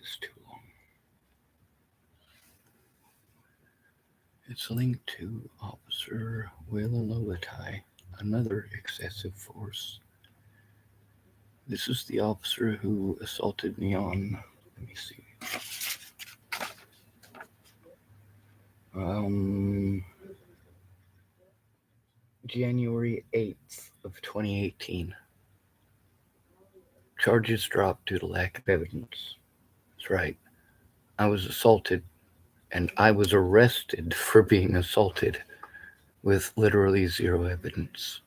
this too long. It's linked to Officer Waylon Lolotai, another excessive force. This is the officer who assaulted me on, let me see, January 8th of 2018. Charges dropped due to lack of evidence. That's right. I was assaulted, and I was arrested for being assaulted with literally zero evidence.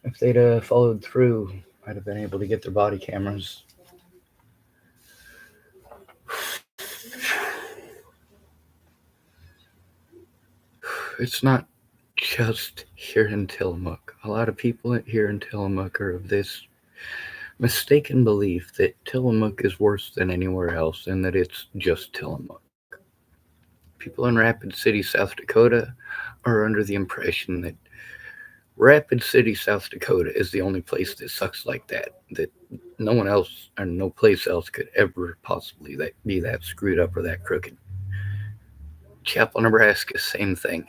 If they'd followed through, I'd have been able to get their body cameras. It's not just here in Tillamook. A lot of people here in Tillamook are of this mistaken belief that Tillamook is worse than anywhere else and that it's just Tillamook. People in Rapid City, South Dakota are under the impression that Rapid City, South Dakota is the only place that sucks like that no one else or no place else could ever possibly be that screwed up or that crooked. Chapel, Nebraska, same thing.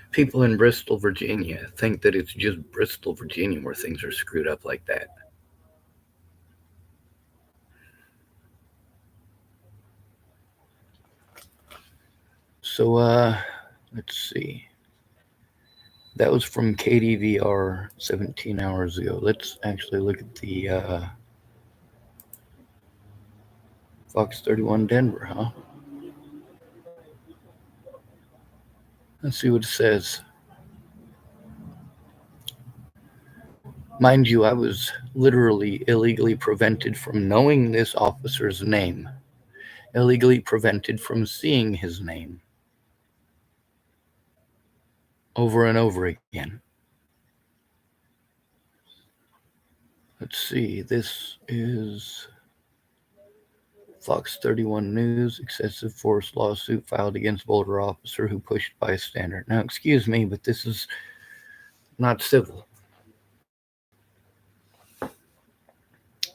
People in Bristol, Virginia think that it's just Bristol, Virginia where things are screwed up like that. So, let's see. That was from KDVR 17 hours ago. Let's actually look at the Fox 31 Denver, huh? Let's see what it says. Mind you, I was literally illegally prevented from knowing this officer's name, illegally prevented from seeing his name over and over again. Let's see, this is Fox 31 News, excessive force lawsuit filed against Boulder officer who pushed bystander. Now, excuse me, but this is not civil.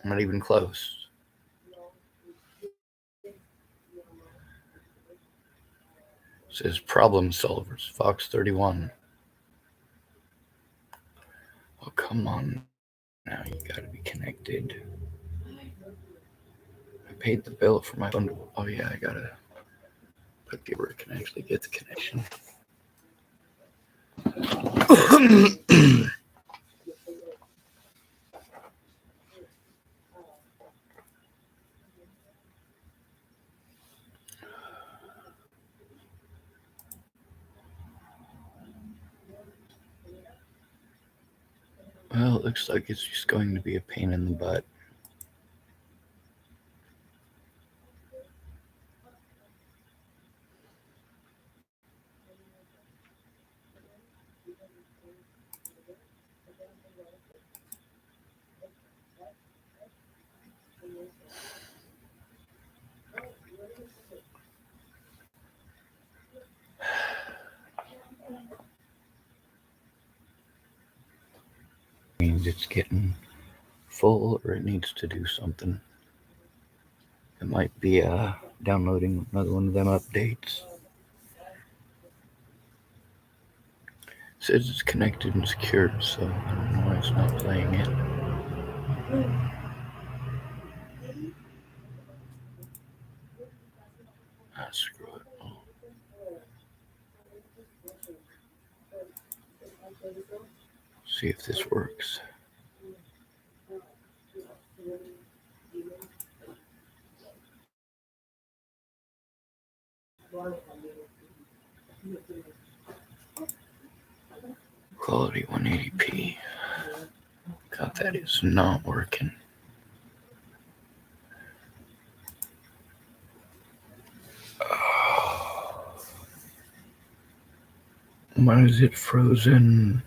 Not even close. It says problem solvers, Fox 31. Oh, come on now, you gotta be connected. I paid the bill for my phone. Oh yeah, I gotta put the where it can actually get the connection. Well, it looks like it's just going to be a pain in the butt. Means it's getting full or it needs to do something. It might be downloading another one of them updates. It says it's connected and secured, so I don't know why it's not playing it. Screw it. See if this works. Quality 180p. God, that is not working. Why is it frozen?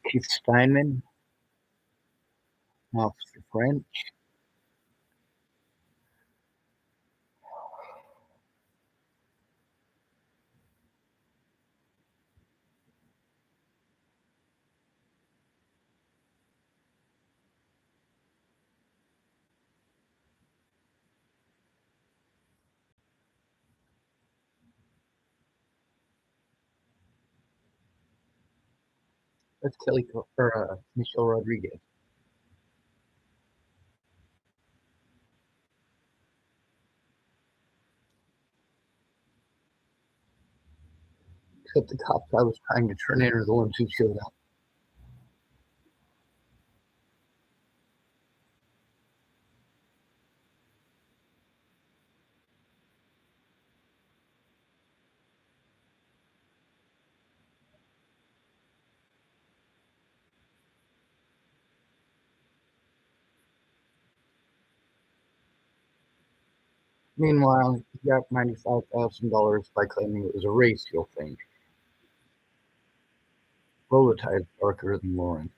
Chief Steinman, Officer French. That's Michelle Rodriguez. Except the cops I was trying to turn in are the ones who showed up. Meanwhile, he got $95,000 by claiming it was a racial thing. Lolotai is darker than Lauren.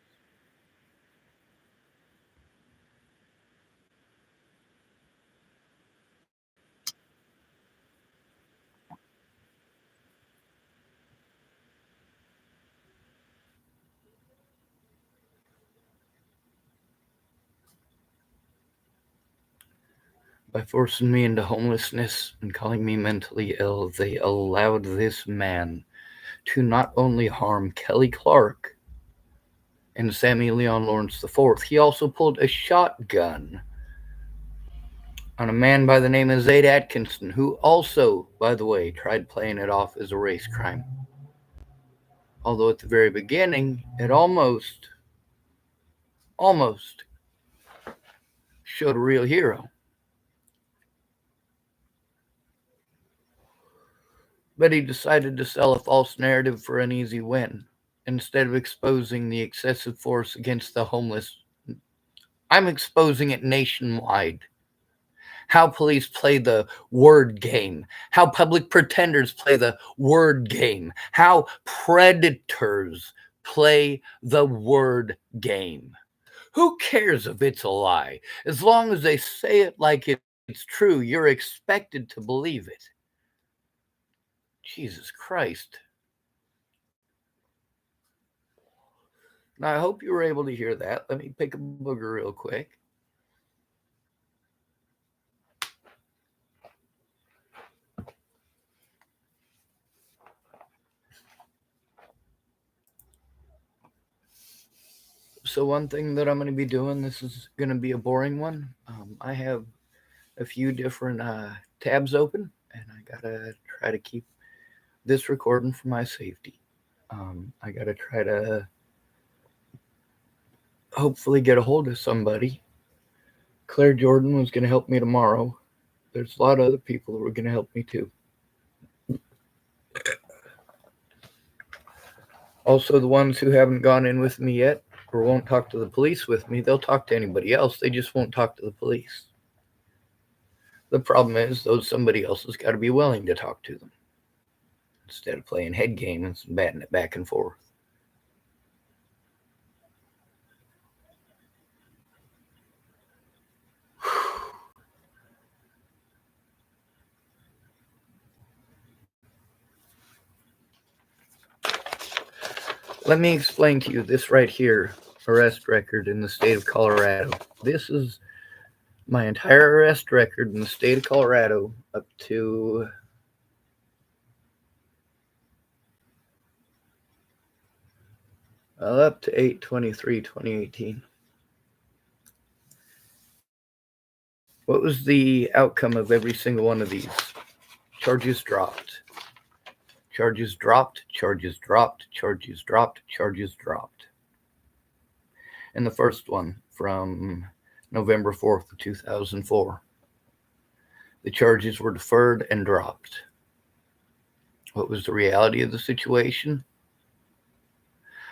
By forcing me into homelessness and calling me mentally ill, they allowed this man to not only harm Kelly Clark and Sammy Leon Lawrence IV, he also pulled a shotgun on a man by the name of Zaid Atkinson, who also, by the way, tried playing it off as a race crime. Although at the very beginning, it almost showed a real hero. But he decided to sell a false narrative for an easy win. Instead of exposing the excessive force against the homeless, I'm exposing it nationwide. How police play the word game, how public pretenders play the word game, how predators play the word game. Who cares if it's a lie? As long as they say it like it's true, you're expected to believe it. Jesus Christ. Now, I hope you were able to hear that. Let me pick a booger real quick. So one thing that I'm going to be doing, this is going to be a boring one. I have a few different tabs open, and I got to try to keep this recording for my safety. I got to try to hopefully get a hold of somebody. Claire Jordan was going to help me tomorrow. There's a lot of other people who are going to help me too. Also, the ones who haven't gone in with me yet or won't talk to the police with me, they'll talk to anybody else. They just won't talk to the police. The problem is, those somebody else has got to be willing to talk to them instead of playing head games and batting it back and forth. Let me explain to you this right here, arrest record in the state of Colorado. This is my entire arrest record in the state of Colorado up to up to 8/23/2018. What was the outcome of every single one of these? Charges dropped. Charges dropped, charges dropped, charges dropped, charges dropped. And the first one from November 4th of 2004. The charges were deferred and dropped. What was the reality of the situation?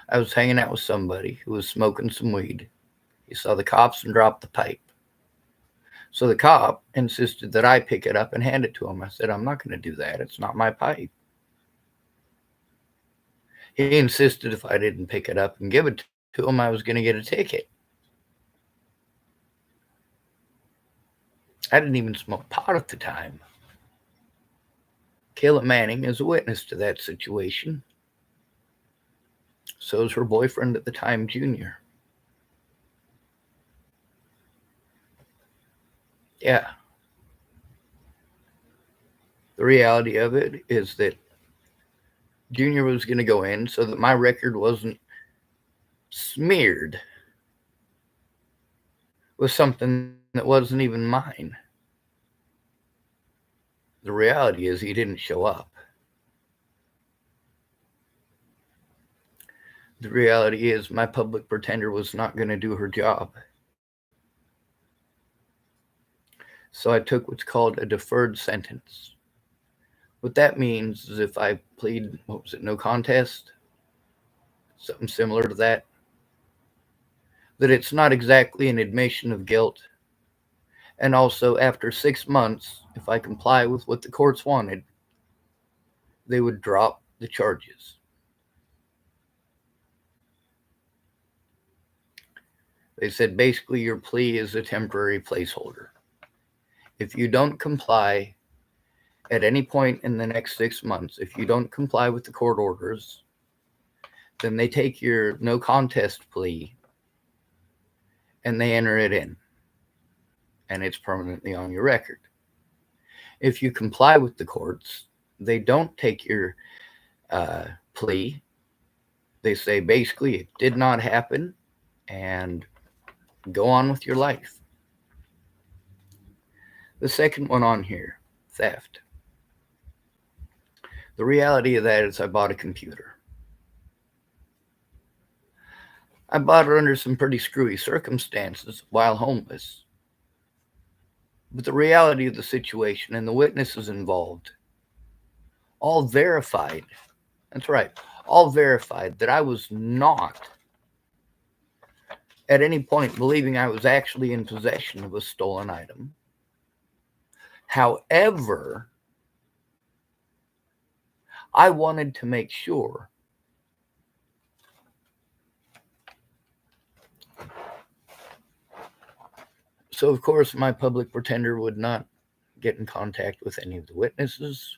I was hanging out with somebody who was smoking some weed. He saw the cops and dropped the pipe. So the cop insisted that I pick it up and hand it to him. I said, I'm not going to do that. It's not my pipe. He insisted if I didn't pick it up and give it to him, I was going to get a ticket. I didn't even smoke pot at the time. Kayla Manning is a witness to that situation. So is her boyfriend at the time, Junior. Yeah. The reality of it is that Junior was going to go in so that my record wasn't smeared with something that wasn't even mine. The reality is he didn't show up. The reality is my public pretender was not going to do her job. So I took what's called a deferred sentence. What that means is if I plead, no contest, something similar to that it's not exactly an admission of guilt. And also, after 6 months, if I comply with what the courts wanted, they would drop the charges. They said basically your plea is a temporary placeholder. If you don't comply at any point in the next 6 months, if you don't comply with the court orders, then they take your no contest plea and they enter it in. And it's permanently on your record. If you comply with the courts, they don't take your plea. They say basically it did not happen and go on with your life. The second one on here, theft. The reality of that is I bought a computer. I bought it under some pretty screwy circumstances while homeless. But the reality of the situation and the witnesses involved all verified, that's right, all verified that I was not at any point believing I was actually in possession of a stolen item. However, I wanted to make sure so, of course, my public pretender would not get in contact with any of the witnesses,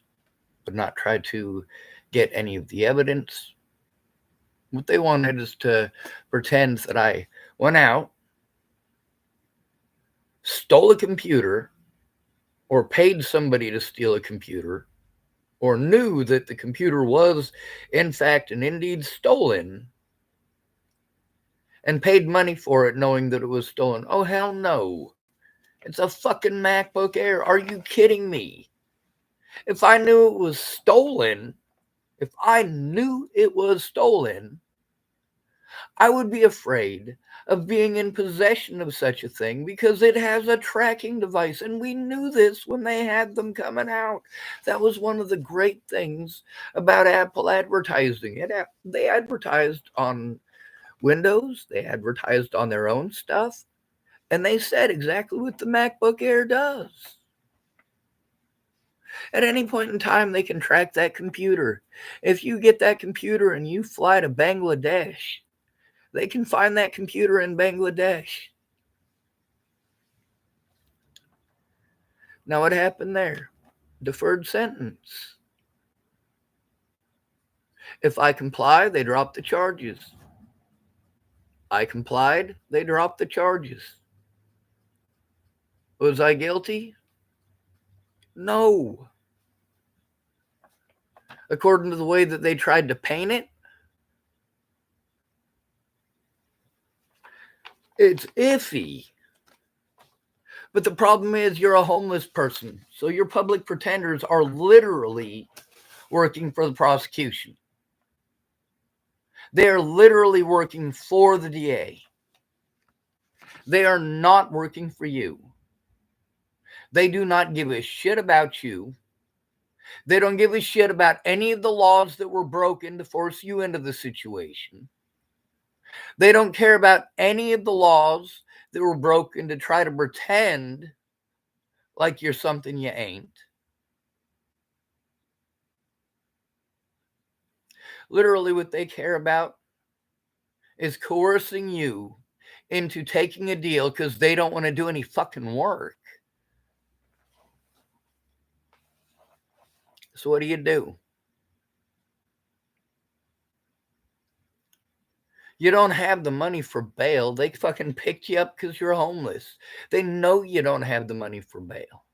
would not try to get any of the evidence. What they wanted is to pretend that I went out, stole a computer, or paid somebody to steal a computer, or knew that the computer was, in fact and indeed, stolen, and paid money for it knowing that it was stolen. Oh, hell no. It's a fucking MacBook Air. Are you kidding me? If I knew it was stolen, I would be afraid of being in possession of such a thing because it has a tracking device. And we knew this when they had them coming out. That was one of the great things about Apple advertising. They advertised on Windows, they advertised on their own stuff, and they said exactly what the MacBook Air does. At any point in time, they can track that computer. If you get that computer and you fly to Bangladesh, they can find that computer in Bangladesh. Now, what happened there? Deferred sentence. If I comply, they drop the charges. I complied, they dropped the charges. Was I guilty? No. According to the way that they tried to paint it, it's iffy. But the problem is you're a homeless person. So your public pretenders are literally working for the prosecution. They are literally working for the DA. They are not working for you. They do not give a shit about you. They don't give a shit about any of the laws that were broken to force you into the situation. They don't care about any of the laws that were broken to try to pretend like you're something you ain't. Literally, what they care about is coercing you into taking a deal because they don't want to do any fucking work. So what do? You don't have the money for bail. They fucking picked you up because you're homeless. They know you don't have the money for bail.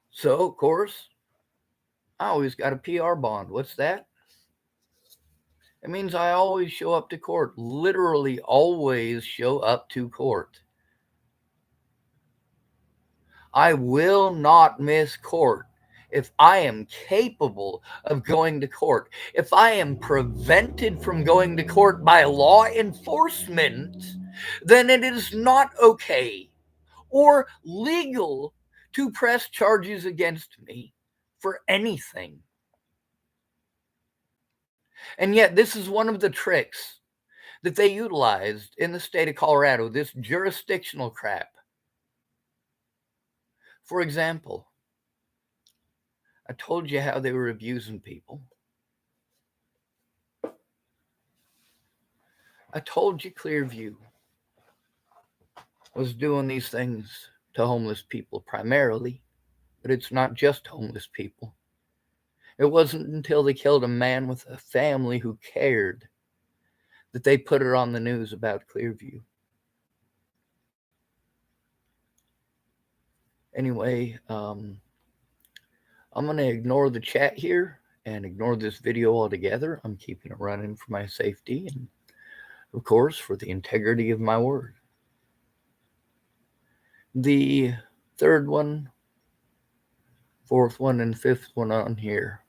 So, of course, I always got a PR bond. What's that? It means I always show up to court. Literally always show up to court. I will not miss court if I am capable of going to court. If I am prevented from going to court by law enforcement, then it is not okay or legal to press charges against me for anything. And yet, this is one of the tricks that they utilized in the state of Colorado, this jurisdictional crap. For example, I told you how they were abusing people. I told you Clearview was doing these things to homeless people primarily, but it's not just homeless people. It wasn't until they killed a man with a family who cared that they put it on the news about Clearview. Anyway, I'm going to ignore the chat here and ignore this video altogether. I'm keeping it running for my safety and, of course, for the integrity of my word. The third one, fourth one, and fifth one on here.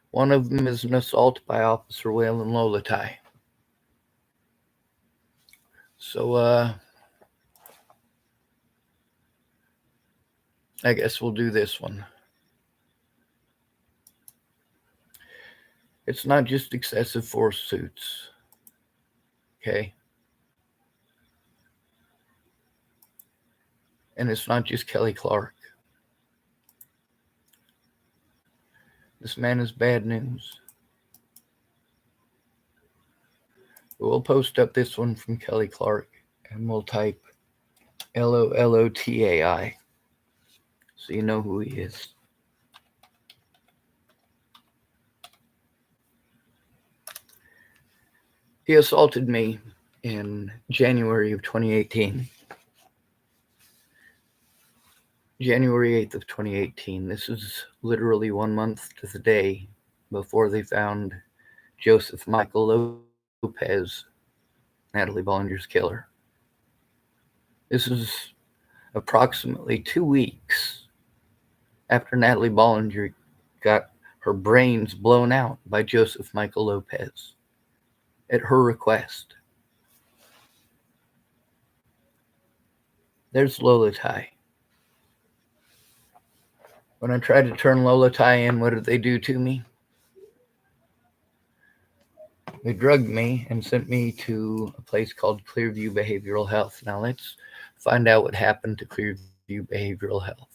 One of them is an assault by Officer Waylon Lolotai. So, I guess we'll do this one. It's not just excessive force suits. Okay? And it's not just Kelly Clark. This man is bad news. We'll post up this one from Kelly Clark and we'll type Lolotai so you know who he is. He assaulted me in January of 2018. January 8th of 2018. This is literally 1 month to the day before they found Joseph Michael Lopez, Natalie Bollinger's killer. This is approximately 2 weeks after Natalie Bollinger got her brains blown out by Joseph Michael Lopez at her request. There's Lolotai. When I tried to turn Lolotai in, what did they do to me? They drugged me and sent me to a place called Clearview Behavioral Health. Now let's find out what happened to Clearview Behavioral Health.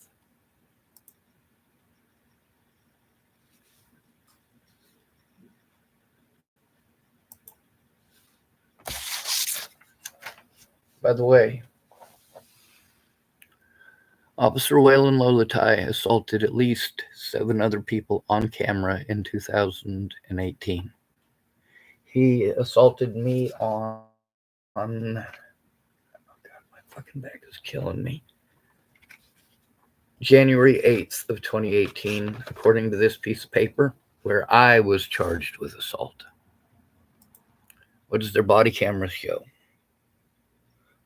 By the way, Officer Waylon Lolotai assaulted at least 7 other people on camera in 2018. He assaulted me on oh God, my fucking back is killing me. January 8th of 2018, according to this piece of paper, where I was charged with assault. What does their body cameras show?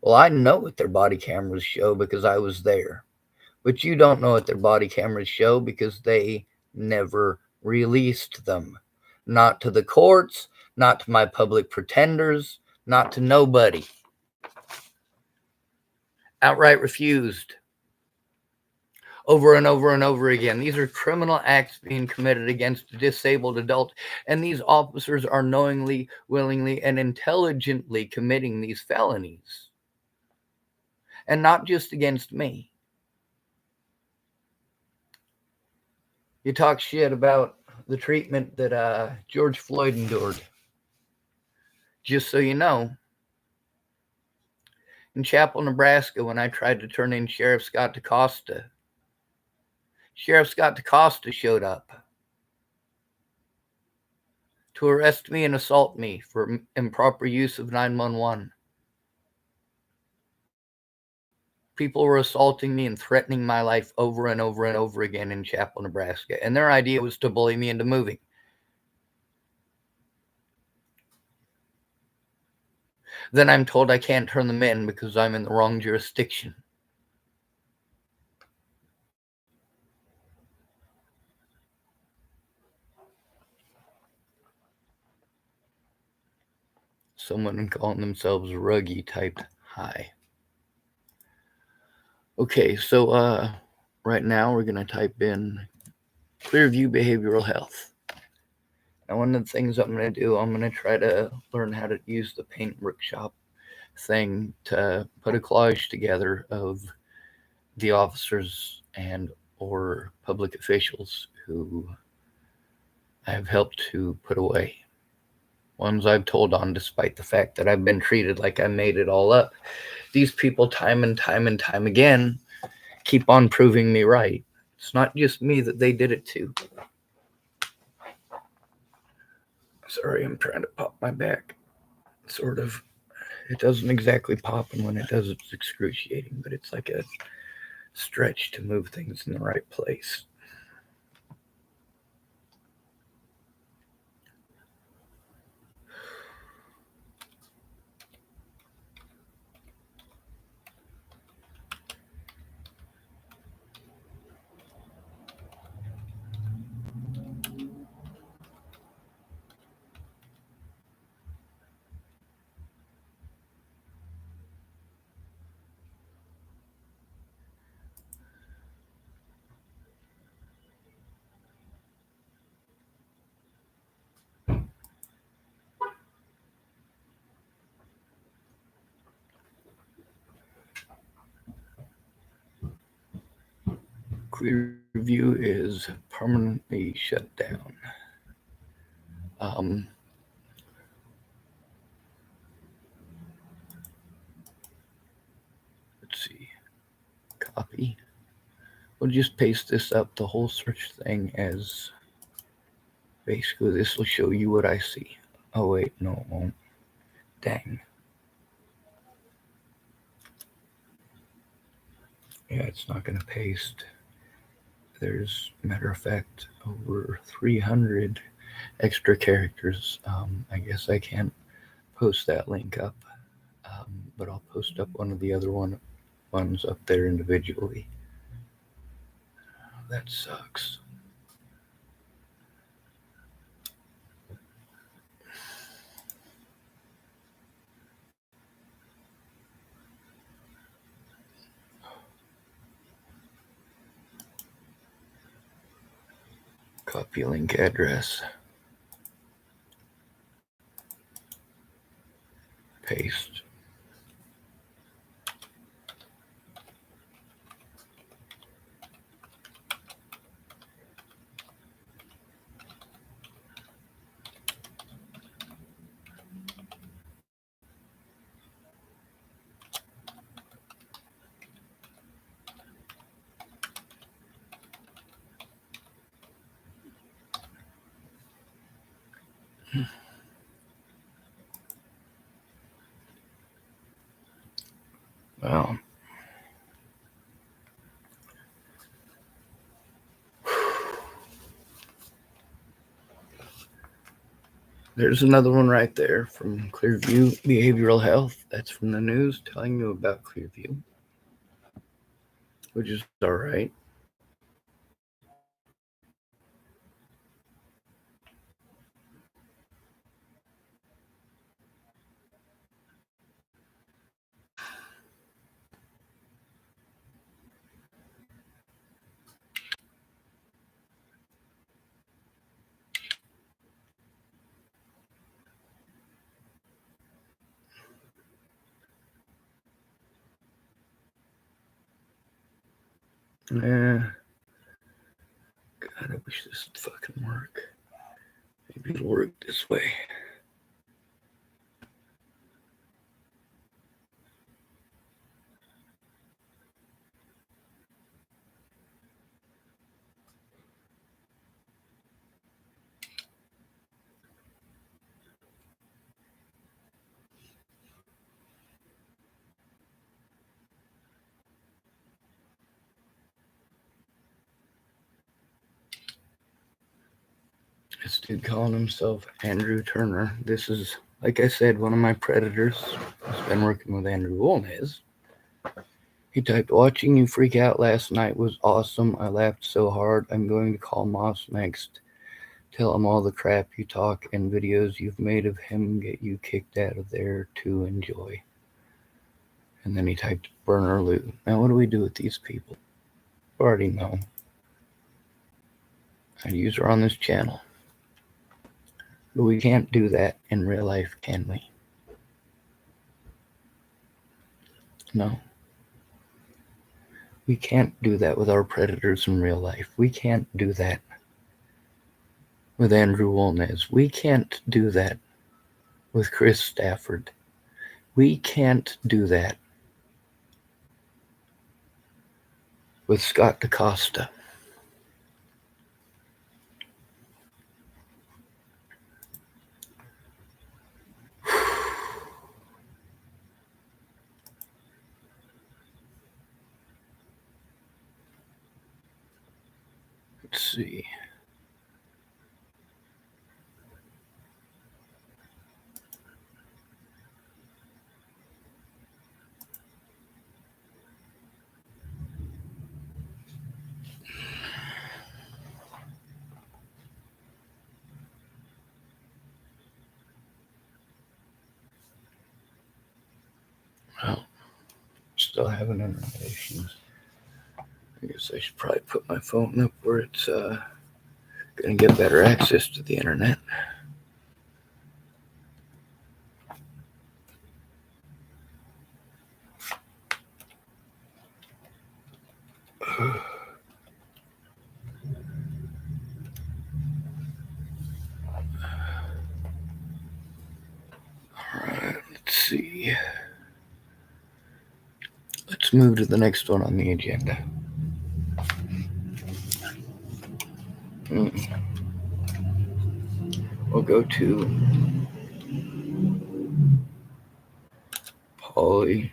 Well, I know what their body cameras show because I was there. But you don't know what their body cameras show because they never released them. Not to the courts, not to my public pretenders, not to nobody. Outright refused. Over and over and over again. These are criminal acts being committed against a disabled adult, and these officers are knowingly, willingly, and intelligently committing these felonies. And not just against me. You talk shit about the treatment that George Floyd endured. Just so you know, in Chapel, Nebraska, when I tried to turn in Sheriff Scott DaCosta showed up to arrest me and assault me for improper use of 911. People were assaulting me and threatening my life over and over and over again in Chapel, Nebraska, and their idea was to bully me into moving. Then I'm told I can't turn them in because I'm in the wrong jurisdiction. Someone calling themselves Ruggy typed hi. Okay, so right now we're going to type in Clearview Behavioral Health. Now, one of the things I'm going to do, I'm going to try to learn how to use the paint workshop thing to put a collage together of the officers and or public officials who I have helped to put away. Ones I've told on despite the fact that I've been treated like I made it all up. These people time and time again keep on proving me right. It's not just me that they did it to. Sorry, I'm trying to pop my back. Sort of. It doesn't exactly pop, and when it does, it's excruciating, but it's like a stretch to move things in the right place. Clearview is permanently shut down. Let's see. Copy. We'll just paste this up, the whole search thing, as basically this will show you what I see. Oh, wait, no, it won't. Dang. Yeah, it's not going to paste. There's, matter of fact, over 300 extra characters. I guess I can't post that link up, but I'll post up one of the other ones up there individually. That sucks. Copy link address. Paste. Well, there's another one right there from Clearview Behavioral Health. That's from the news telling you about Clearview, which is all right. Gotta Wish this would fucking work. Maybe it'll work this way. This dude calling himself Andrew Turner. This is, like I said, one of my predators. He's been working with Andrew Wolnez. He typed, "Watching you freak out last night was awesome. I laughed so hard. I'm going to call Moss next. Tell him all the crap you talk and videos you've made of him get you kicked out of there to enjoy." And then he typed burner loot. Now what do we do with these people? I already know. I'd use her on this channel. But we can't do that in real life, can we? No. We can't do that with our predators in real life. We can't do that with Andrew Wolnez. We can't do that with Chris Stafford. We can't do that with Scott DaCosta. Let's see. Well, still having internet issues. I guess I should probably put my phone up where it's gonna get better access to the internet. Alright, let's see. Let's move to the next one on the agenda. We'll go to Polly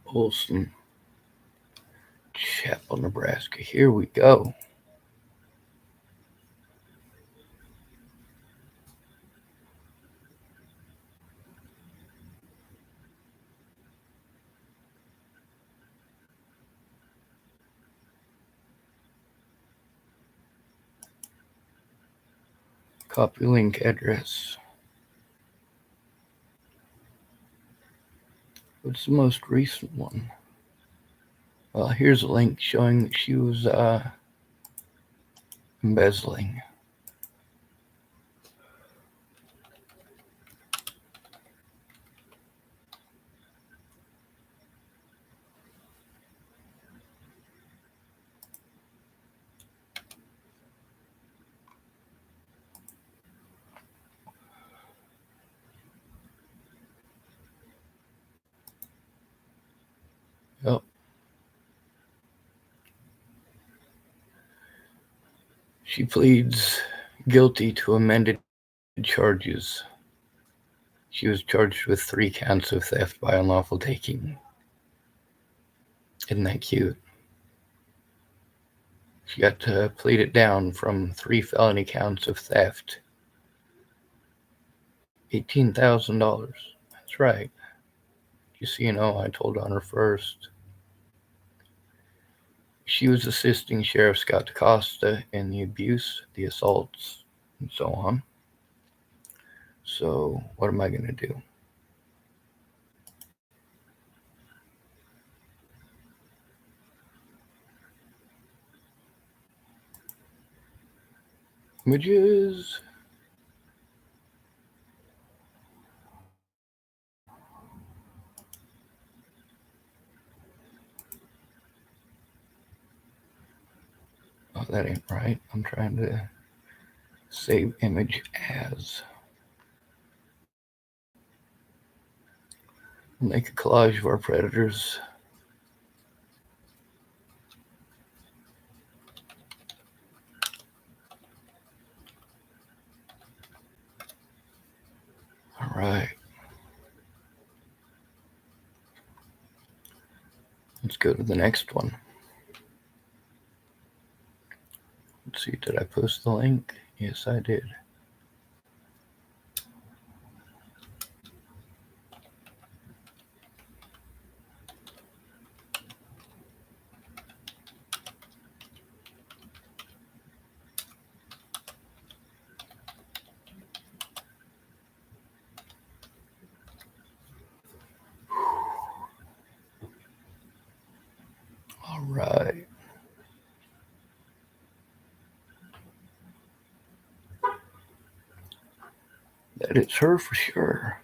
Olson, Chapel, Nebraska. Here we go. Copy link address. What's the most recent one? Well, here's a link showing that she was embezzling. Yep. She pleads guilty to amended charges. She was charged with 3 counts of theft by unlawful taking. Isn't that cute? She got to plead it down from 3 felony counts of theft. $18,000. That's right. Just so you know, I told on her first. She was assisting Sheriff Scott DaCosta in the abuse, the assaults, and so on. So, what am I going to do? Images. that ain't right. I'm trying to save image as. We'll make a collage of our predators. All right. Let's go to the next one. Let's see, did I post the link? Yes, I did. All right. That it's her for sure.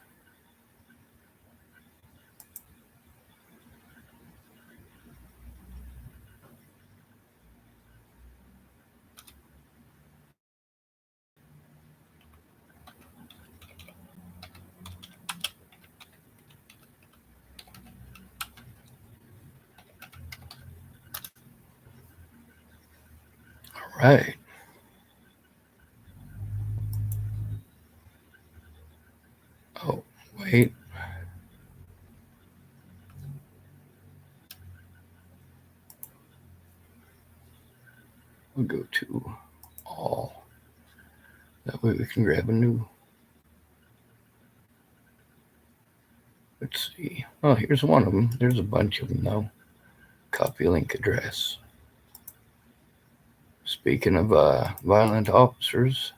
All right. Oh, wait. We'll go to all. That way we can grab a new. Let's see. Oh, here's one of them. There's a bunch of them, though. Copy link address. Speaking of violent officers,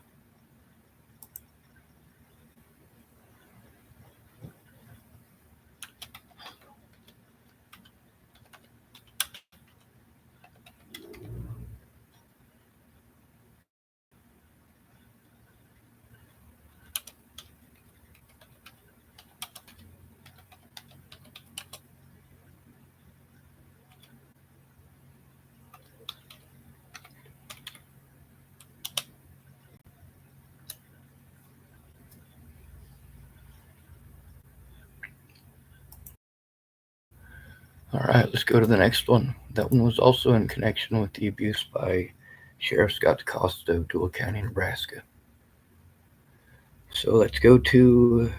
all right, let's go to the next one. That one was also in connection with the abuse by Sheriff Scott DaCosta of Dual County, Nebraska. So let's go to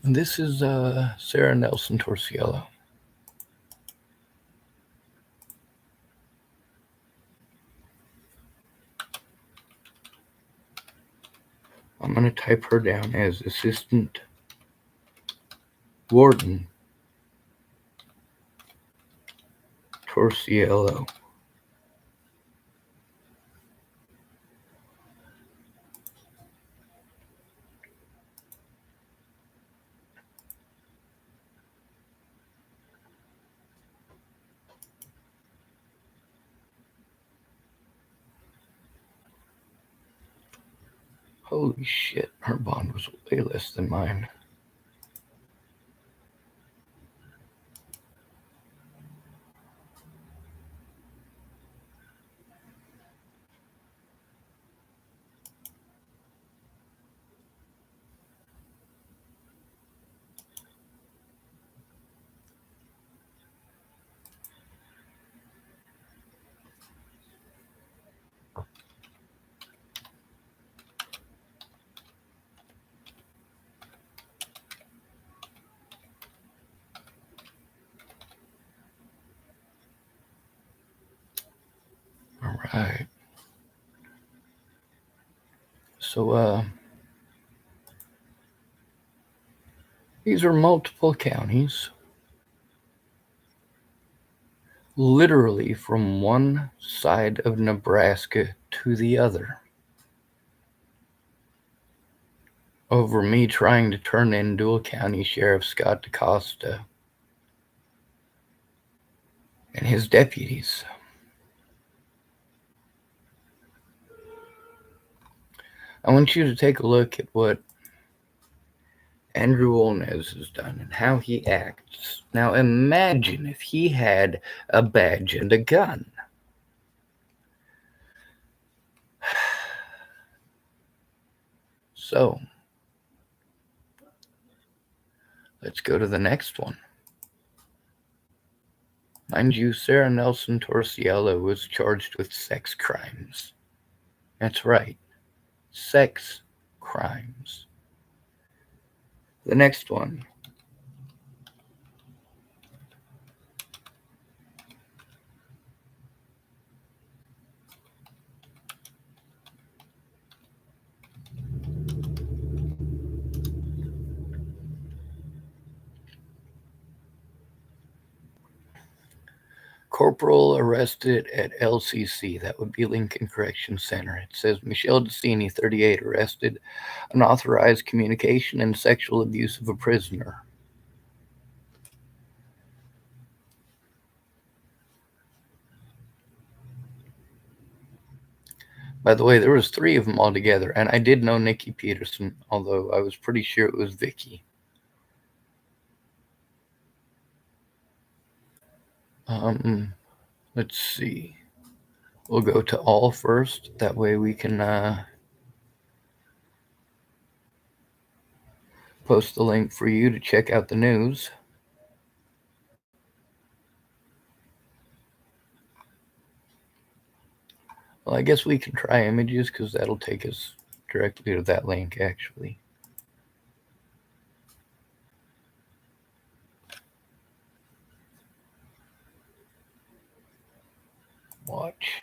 this is Sarah Nelson Torciello. I'm going to type her down as Assistant Warden Torciello. Holy shit, her bond was way less than mine. All right. So, these are multiple counties literally from one side of Nebraska to the other, over me trying to turn in Dual County Sheriff Scott DaCosta and his deputies. I want you to take a look at what Andrew Olnez has done and how he acts. Now imagine if he had a badge and a gun. So, let's go to the next one. Mind you, Sarah Nelson Torciello was charged with sex crimes. That's right, sex crimes. The next one. Corporal arrested at LCC, that would be Lincoln Correction Center. It says Michelle Decini, 38, arrested unauthorized communication and sexual abuse of a prisoner. By the way, there was 3 of them altogether, and I did know Nikki Peterson, although I was pretty sure it was Vicky. Let's see. We'll go to all first. That way we can post the link for you to check out the news. Well, I guess we can try images because that'll take us directly to that link, actually. Watch.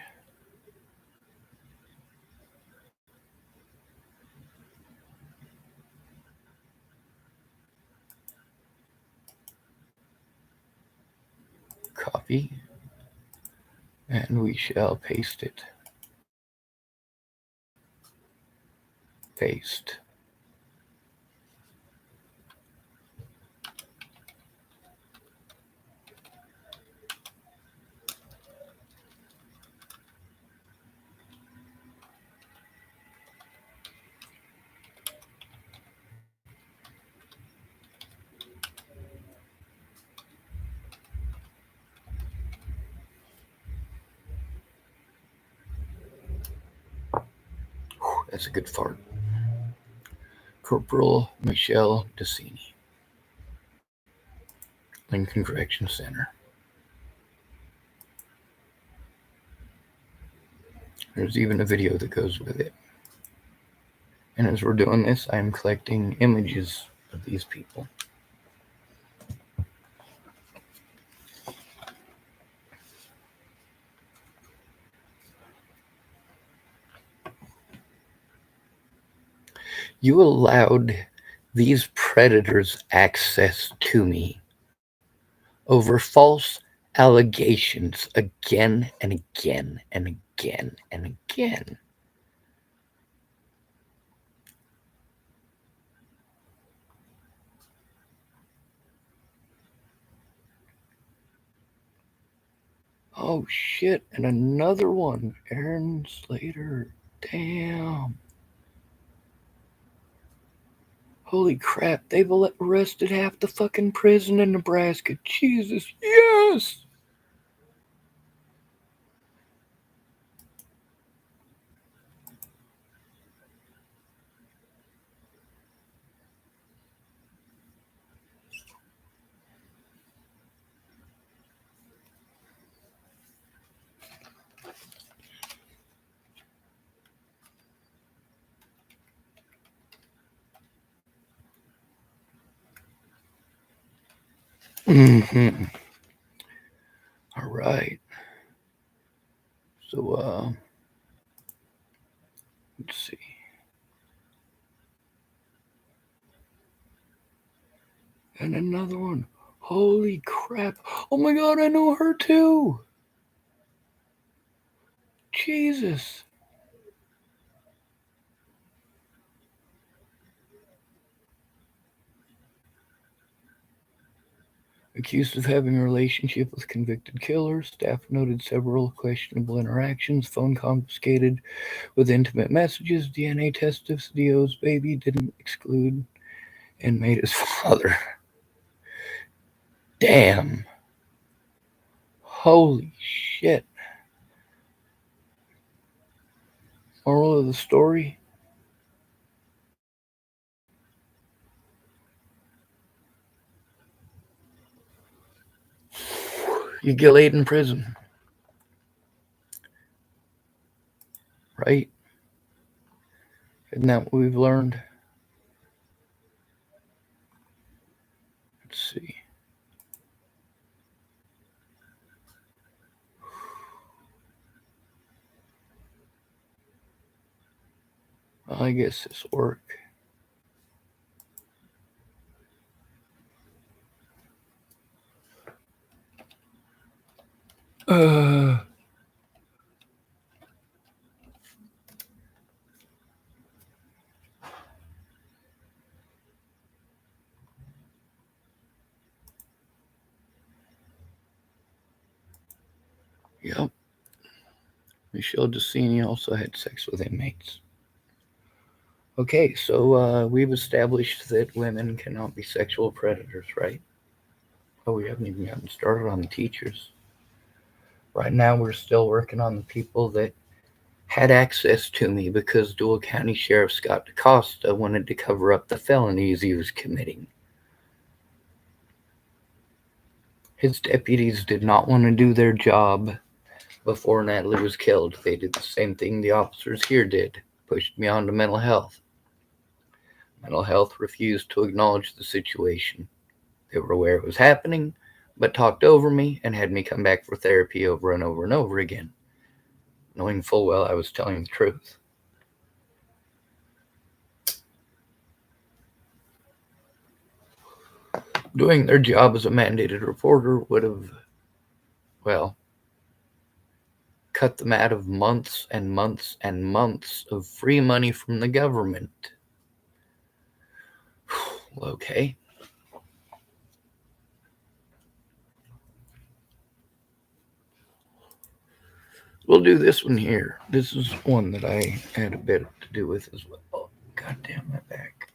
Copy. And we shall paste it. Paste. That's a good fart. Corporal Michelle Decini, Lincoln Correction Center. There's even a video that goes with it. And as we're doing this, I'm collecting images of these people. You allowed these predators access to me over false allegations again and again and again and again. Oh shit, and another one. Aaron Slater. Damn. Holy crap, they've arrested half the fucking prison in Nebraska. Jesus, yes! Mm-hmm. All right. So, let's see. And another one. Holy crap. Oh my god, I know her too. Jesus. Accused of having a relationship with convicted killer, staff noted several questionable interactions, phone confiscated with intimate messages, DNA test of Dio's baby didn't exclude inmate his father. Damn. Holy shit. Moral of the story? You get laid in prison. Right? Isn't that what we've learned? Let's see. Well, I guess this will work. Uh, yep. Michelle Dicini also had sex with inmates. Okay, so we've established that women cannot be sexual predators, right? Oh, we haven't even gotten started on the teachers. Right now, we're still working on the people that had access to me because Dual County Sheriff Scott DaCosta wanted to cover up the felonies he was committing. His deputies did not want to do their job before Natalie was killed. They did the same thing the officers here did, pushed me on to mental health. Mental health refused to acknowledge the situation. They were aware it was happening, but talked over me and had me come back for therapy over and over and over again, knowing full well I was telling the truth. Doing their job as a mandated reporter would have, well, cut them out of months and months and months of free money from the government. Okay. We'll do this one here. This is one that I had a bit to do with as well. Oh, goddamn my back.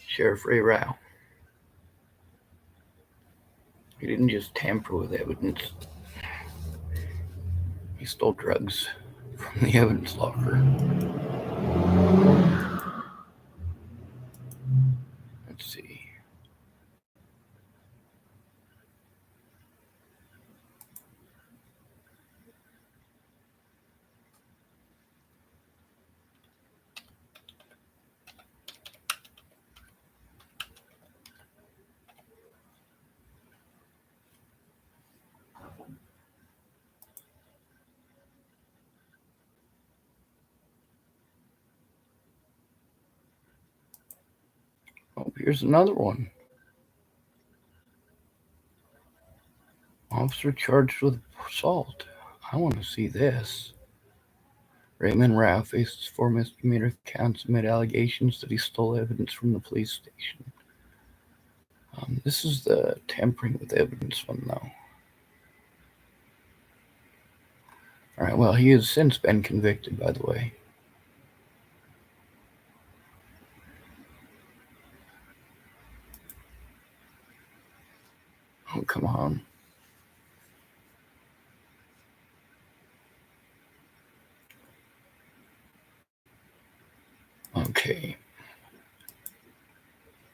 Sheriff Ray Rao. He didn't just tamper with evidence. He stole drugs from the evidence locker. Let's see. Oh, here's another one. Officer charged with assault. I want to see this. Raymond Rao faces 4 misdemeanor counts amid allegations that he stole evidence from the police station. This is the tampering with evidence one, though. Alright, well, he has since been convicted, by the way. Oh, come on. Okay.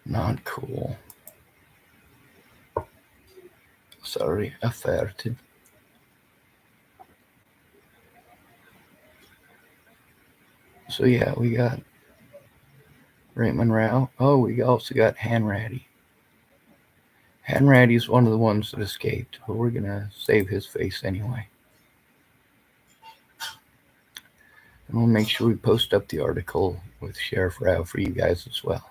Not cool. Sorry, averted. So yeah, we got Raymond Rao. Oh, we also got Hanratty. Hanratty's one of the ones that escaped, but we're gonna save his face anyway. We'll make sure we post up the article with Sheriff Rao for you guys as well.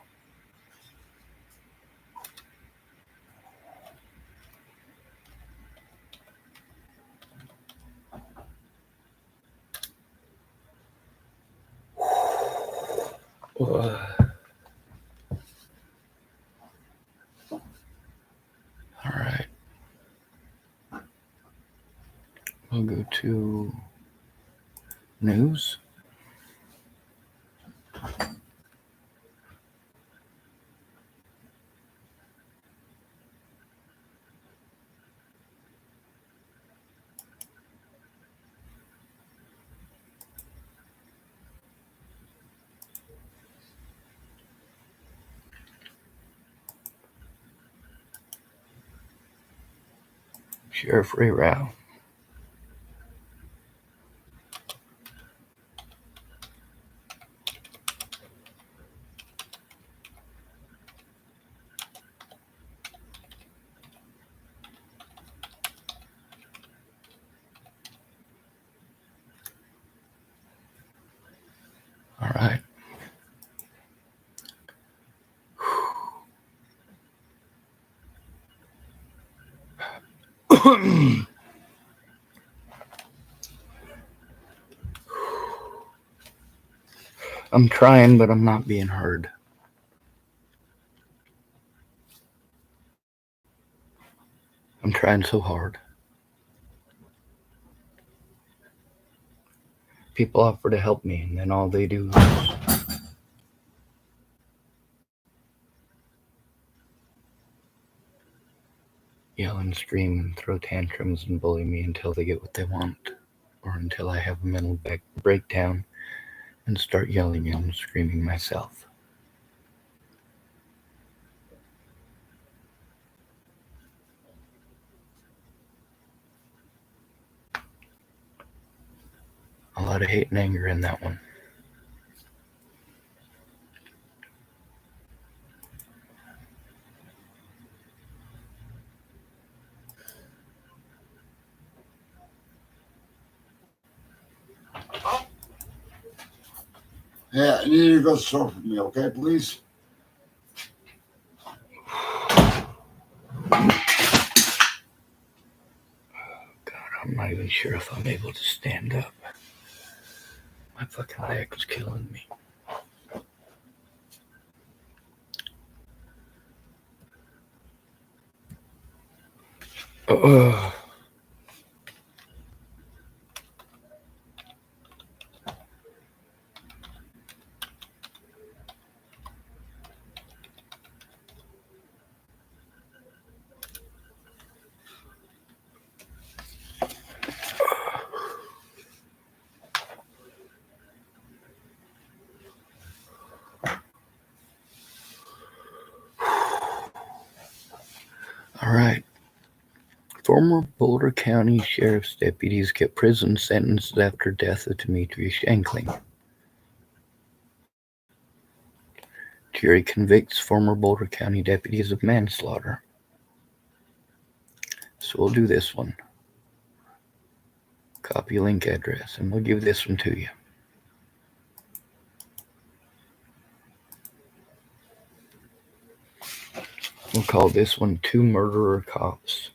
All right. We'll go to news. Sheriff Ray Rao. All right. I'm trying, but I'm not being heard. I'm trying so hard. People offer to help me, and then all they do is yell and scream and throw tantrums and bully me until they get what they want, or until I have a mental breakdown and start yelling and screaming myself. A lot of hate and anger in that one. Yeah, I need you to go store for me, okay, please? God, I'm not even sure if I'm able to stand up. My fucking leg's killing me. All right. Former Boulder County Sheriff's deputies get prison sentences after death of Demetrius Shankling. Jury convicts former Boulder County deputies of manslaughter. So we'll do this one. Copy link address, and we'll give this one to you. We'll call this one Two Murderer Cops.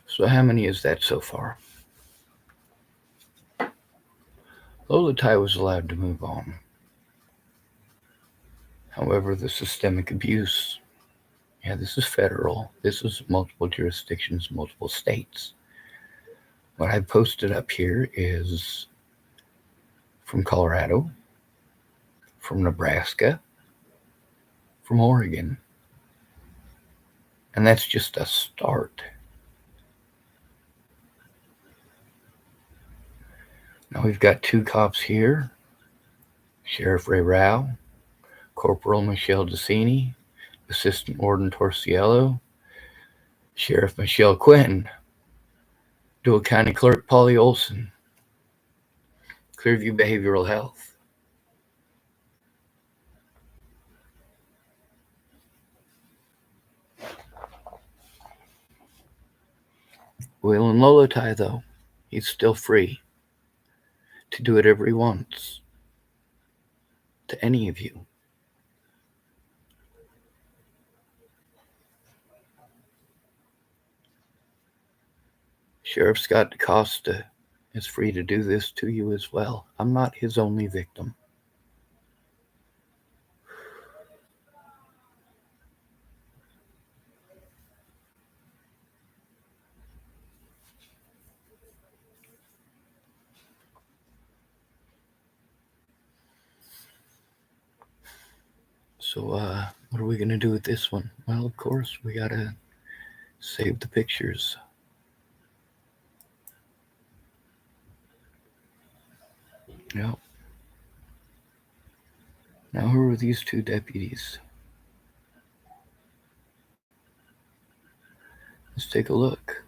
So how many is that so far? Lolotai was allowed to move on. However, the systemic abuse, this is federal. This is multiple jurisdictions, multiple states. What I posted up here is from Colorado, from Nebraska, from Oregon. And that's just a start. Now we've got two cops here, Sheriff Ray Rao, Corporal Michelle DeCini, Assistant Warden Torciello, Sheriff Michelle Quinn, Dual County Clerk Polly Olson, Clearview Behavioral Health, Waylon Lolotai, though, he's still free to do whatever he wants to any of you. Sheriff Scott DaCosta is free to do this to you as well. I'm not his only victim. So, what are we going to do with this one? Well, of course, we got to save the pictures. Yep. Now, who are these two deputies? Let's take a look.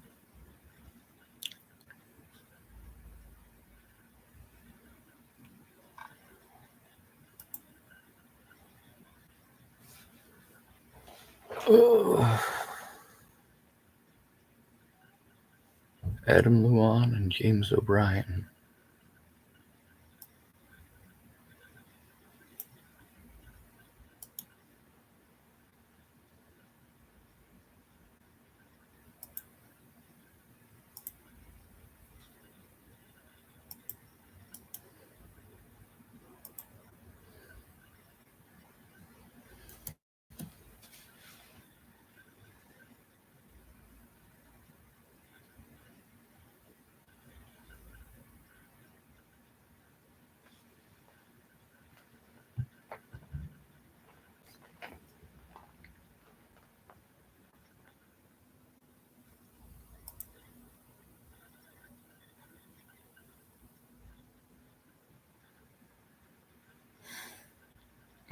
Oh. Adam Luan and James O'Brien.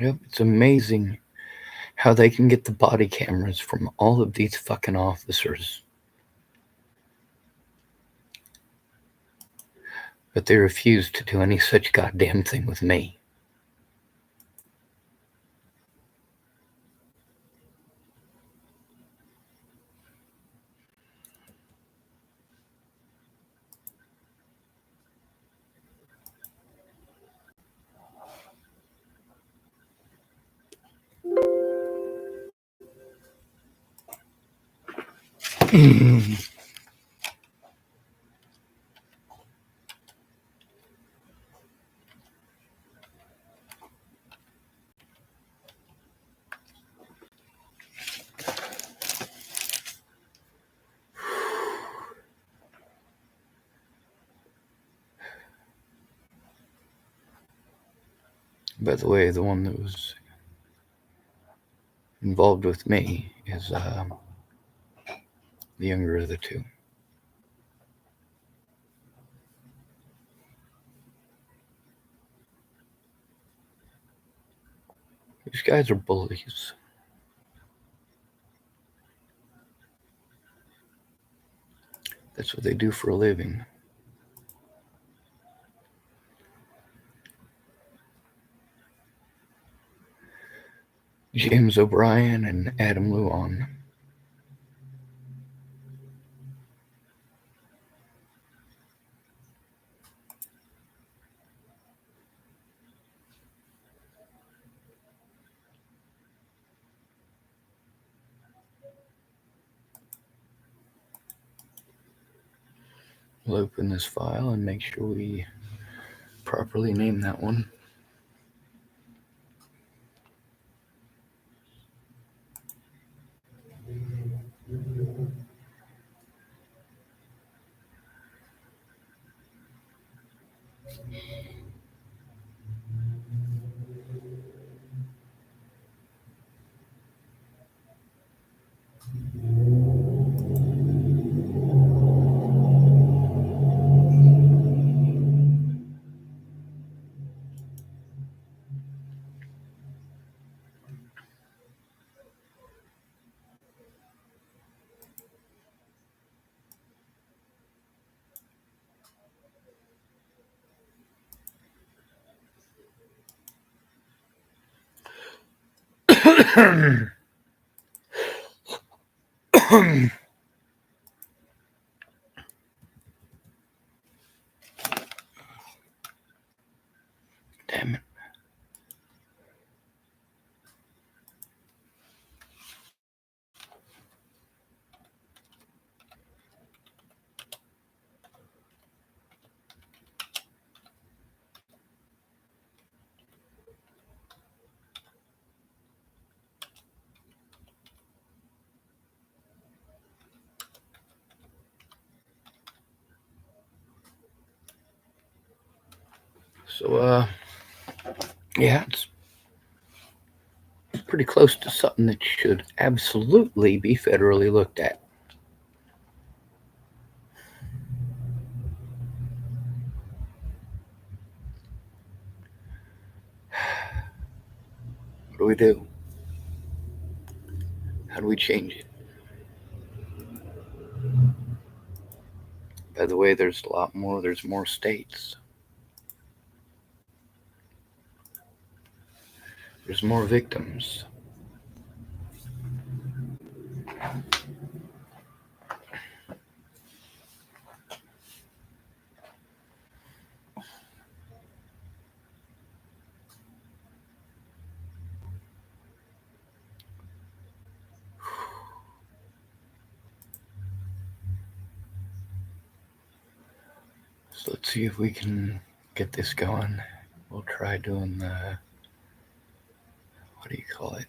Yep, it's amazing how they can get the body cameras from all of these fucking officers. But they refuse to do any such goddamn thing with me. By the way, the one that was involved with me is the younger of the two. These guys are bullies. That's what they do for a living. James O'Brien and Adam Luan. We'll open this file and make sure we properly name that one. So, yeah, it's pretty close to something that should absolutely be federally looked at. What do we do? How do we change it? By the way, there's a lot more. There's more states. There's more victims. So let's see if we can get this going. We'll try doing the, what do you call it?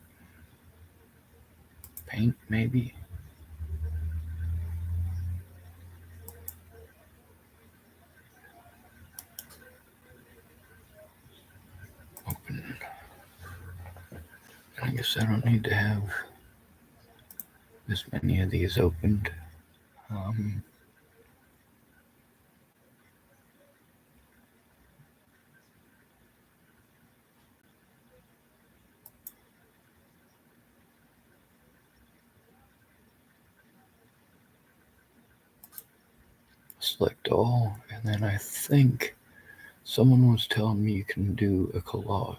Paint, maybe? Open. I guess I don't need to have this many of these opened. Um, Select all, and then I think someone was telling me you can do a collage.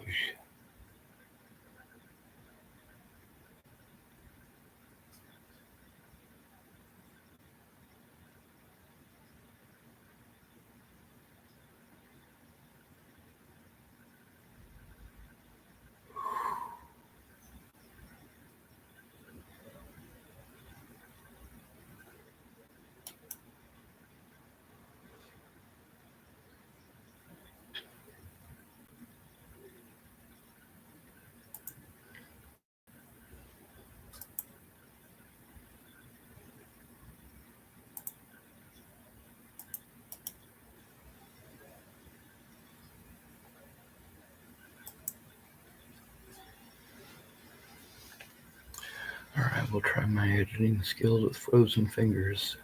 Alright, we'll try my editing skills with frozen fingers.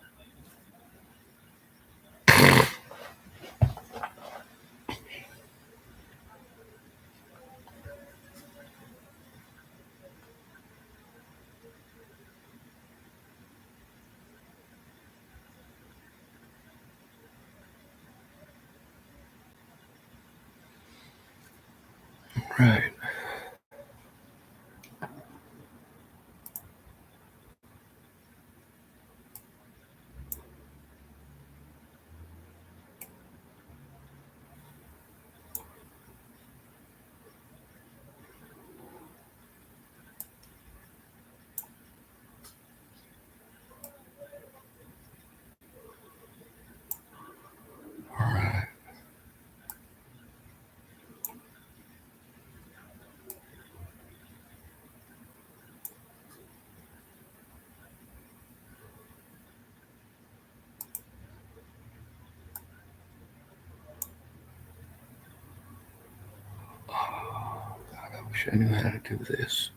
Right. Alright. Oh, God, I wish I knew how to do this.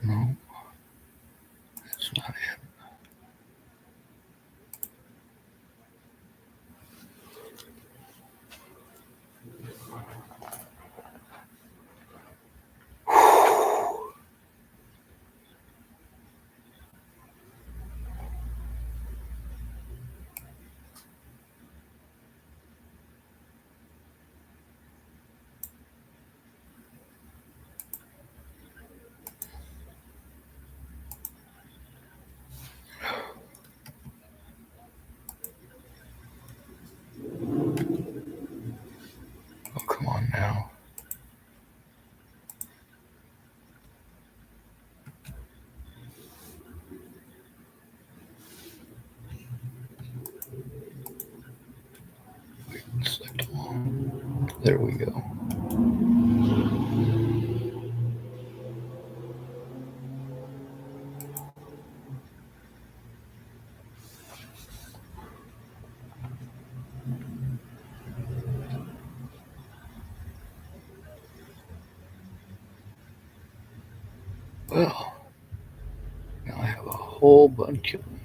No. There we go. Well, now I have a whole bunch of them.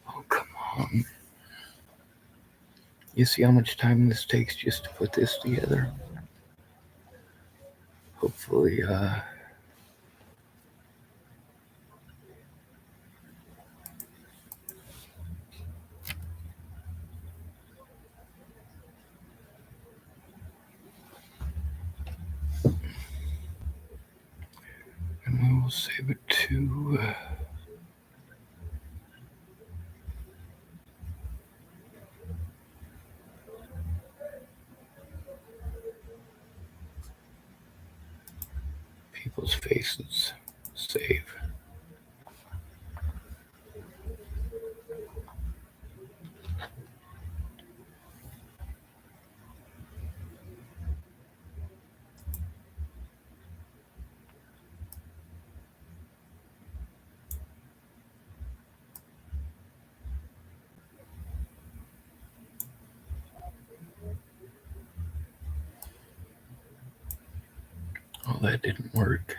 Oh, come on. You see how much time this takes just to put this together? Hopefully, and we will save it to. People's faces. Save. Oh, that didn't work.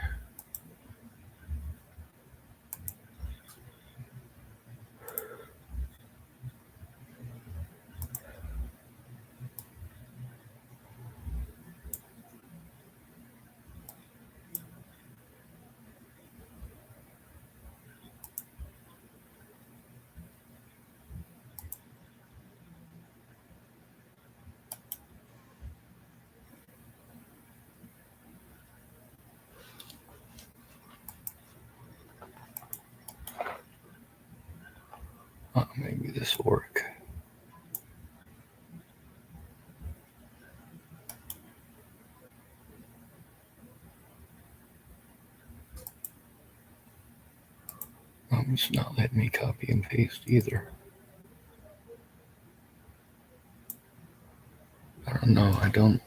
Oh, maybe this will work. It's not letting me copy and paste either. I don't know. I don't.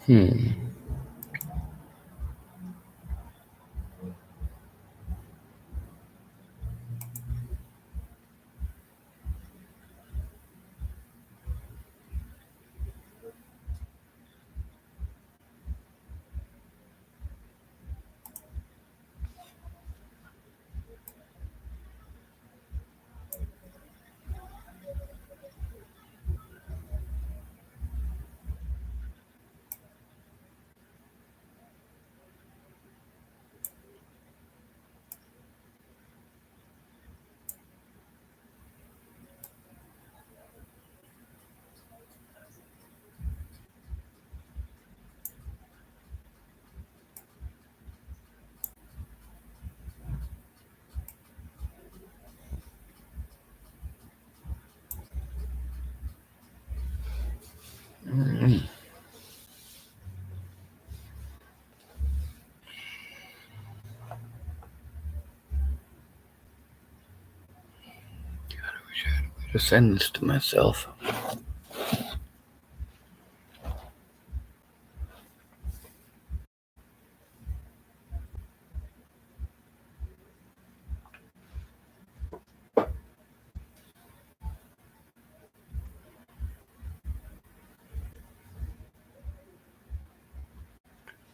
Hmm. Mm. God, I wish I had a way to send this to myself.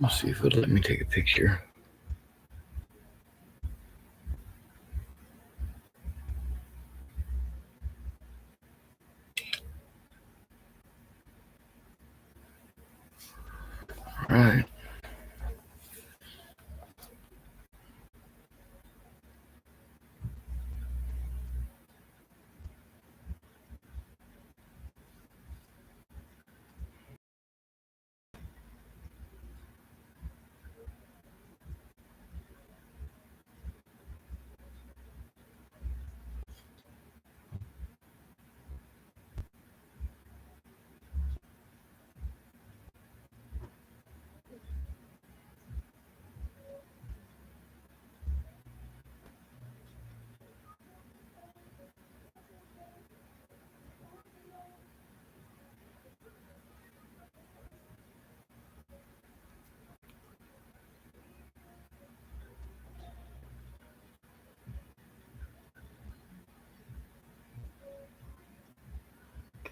Let's see if it'll let me take a picture. Right.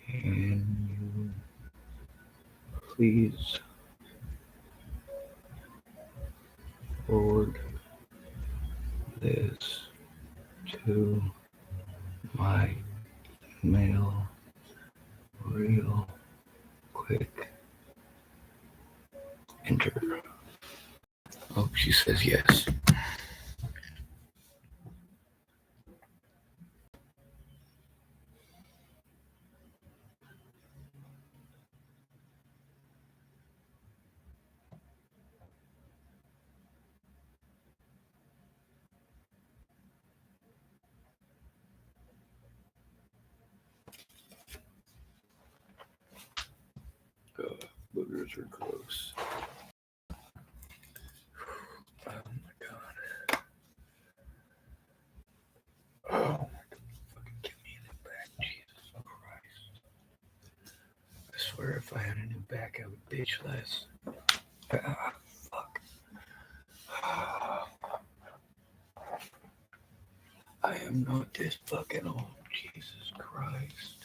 Can you please forward this to my email real quick? Enter. Oh, she says yes. Boogers are close. Oh my god. Oh, fucking give me a new back. Jesus Christ. I swear if I had a new back, I would bitch less. Fuck. I am not this fucking old. Jesus Christ.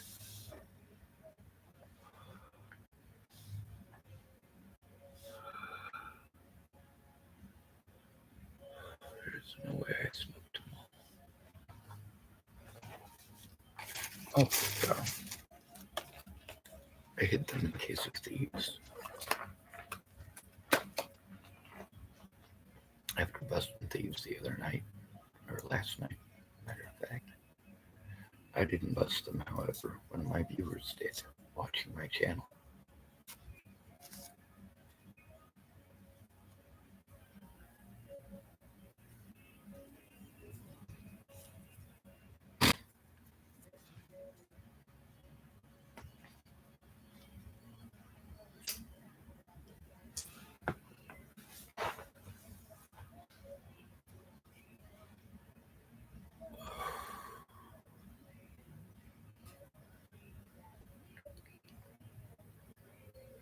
There's no way I smoked them all. Oh, God. I hid them in case of thieves. After busting thieves the other night, or last night, matter of fact. I didn't bust them, however, one of my viewers did, watching my channel.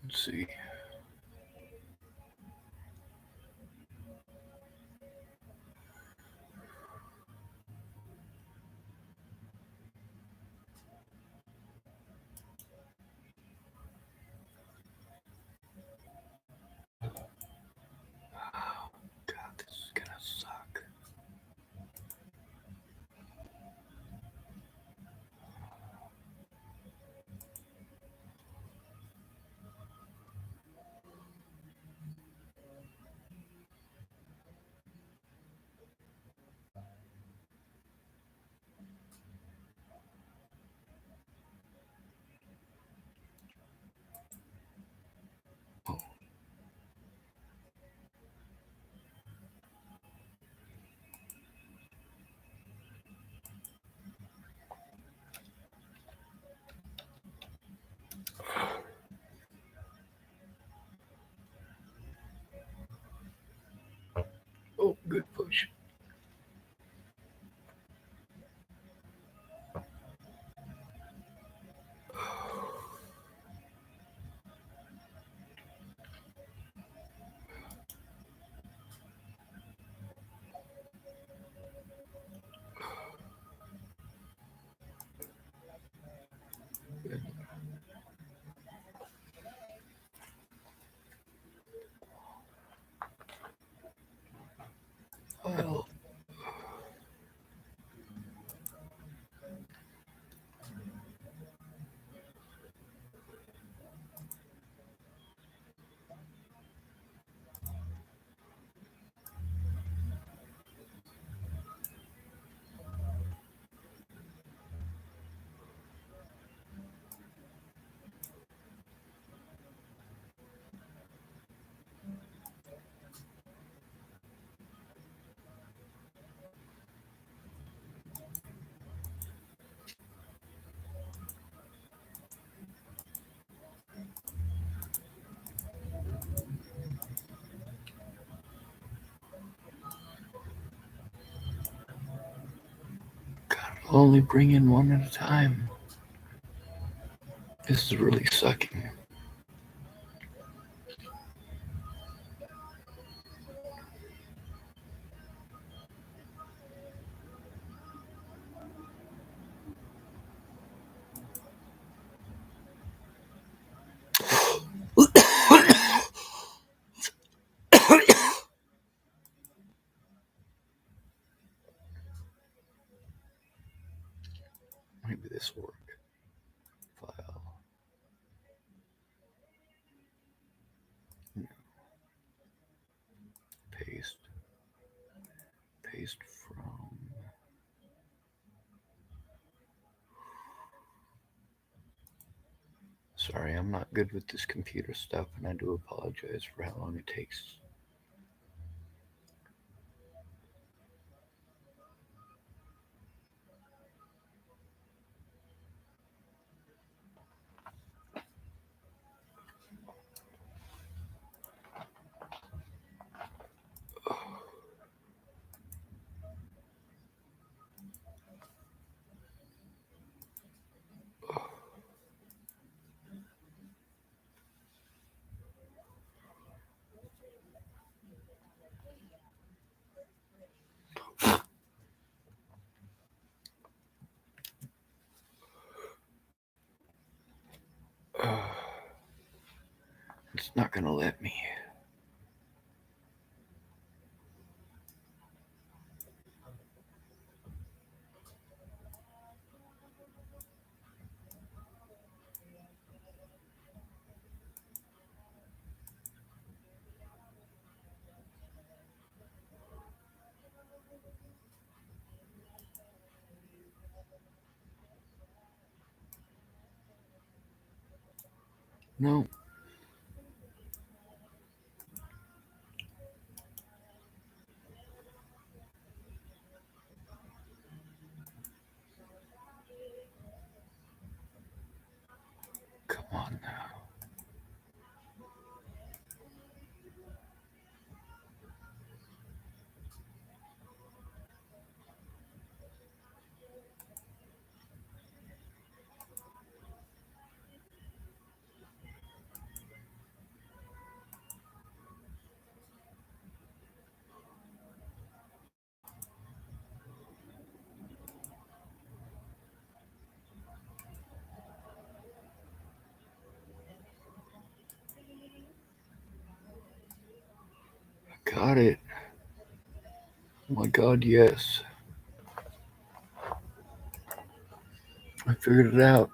Let's see. Oh, God, this is gonna suck. I'll only bring in one at a time. This is really sucking. Maybe this will work. File. No. Paste. Paste from. Sorry, I'm not good with this computer stuff, and I do apologize for how long it takes. It's not gonna let me. No. Come on now. Got it. Oh my god, yes. I figured it out.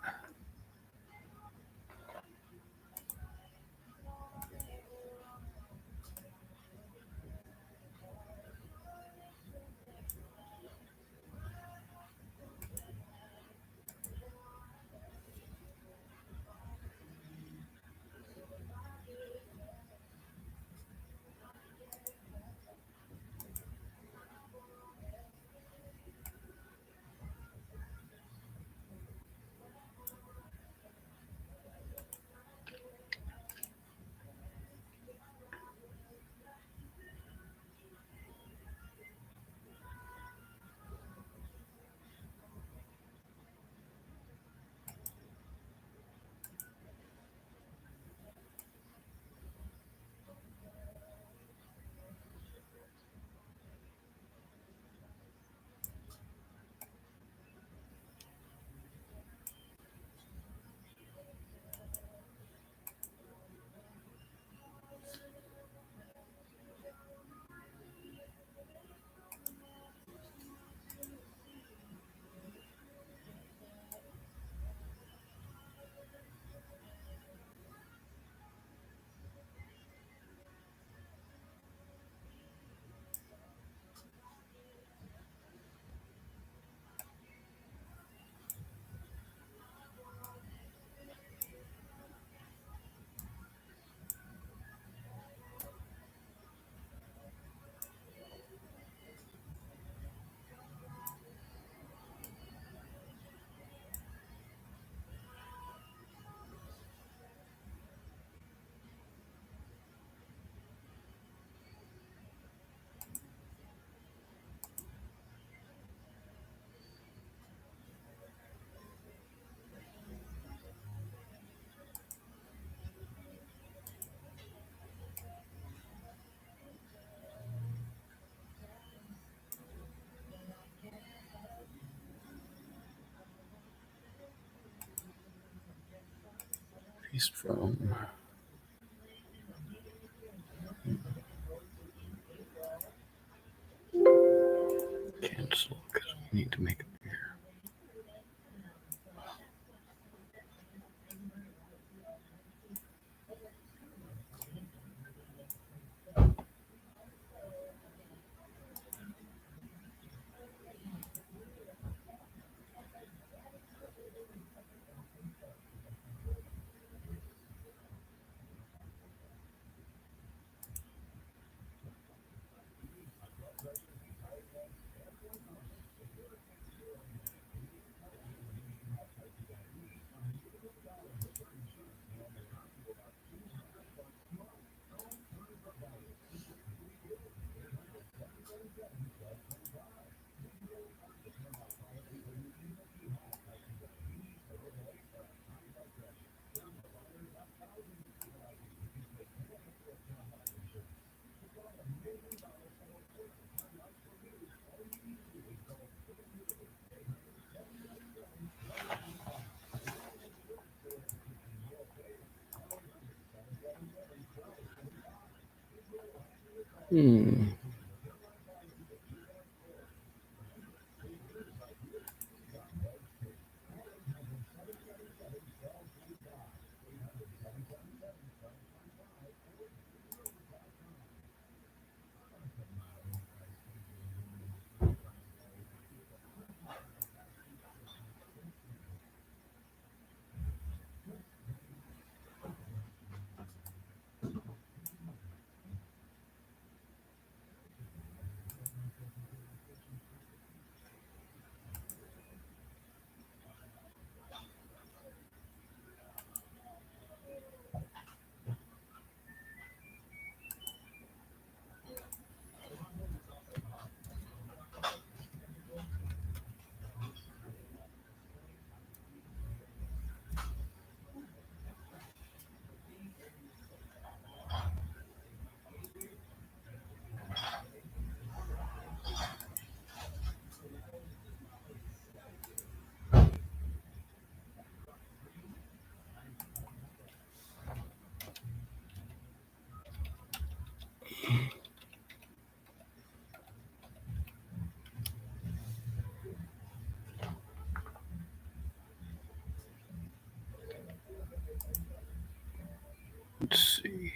Paste from. Cancel because we need to make it bigger. Hmm. Let's see.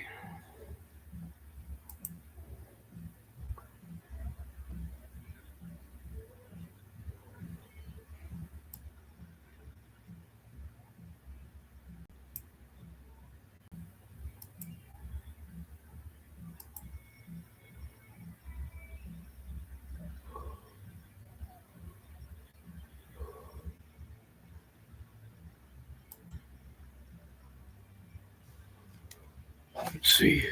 Let's see.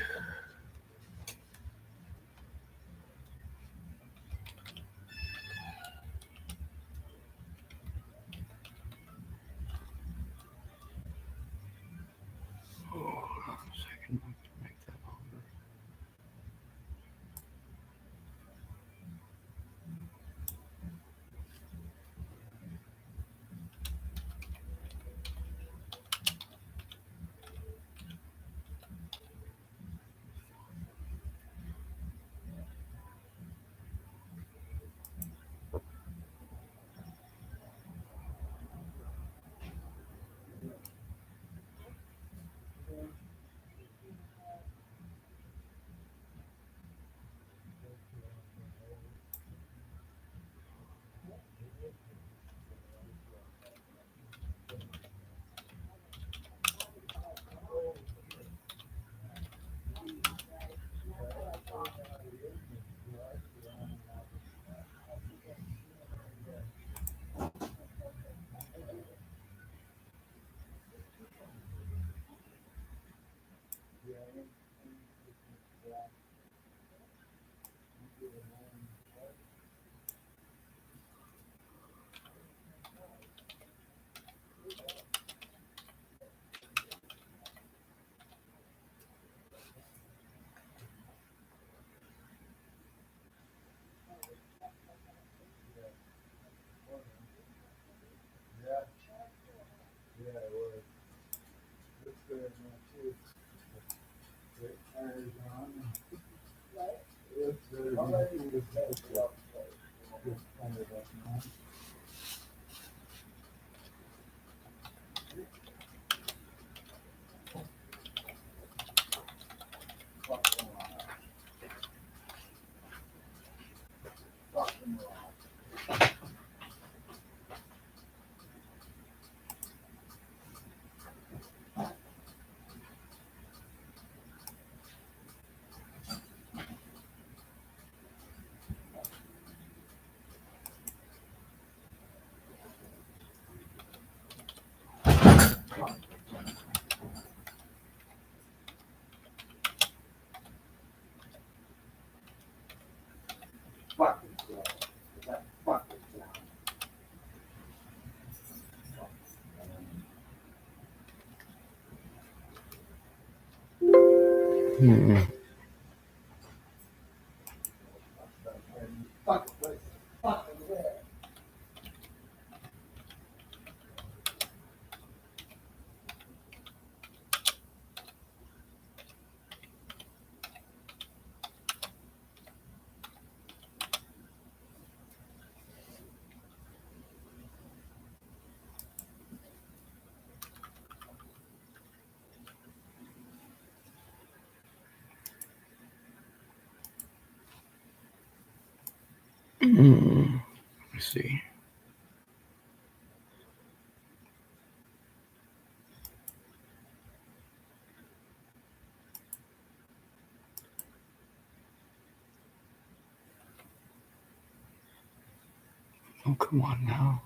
Oh, hold on a second. I can make that longer. Hmm. Hmm. Let's see. Oh, come on now.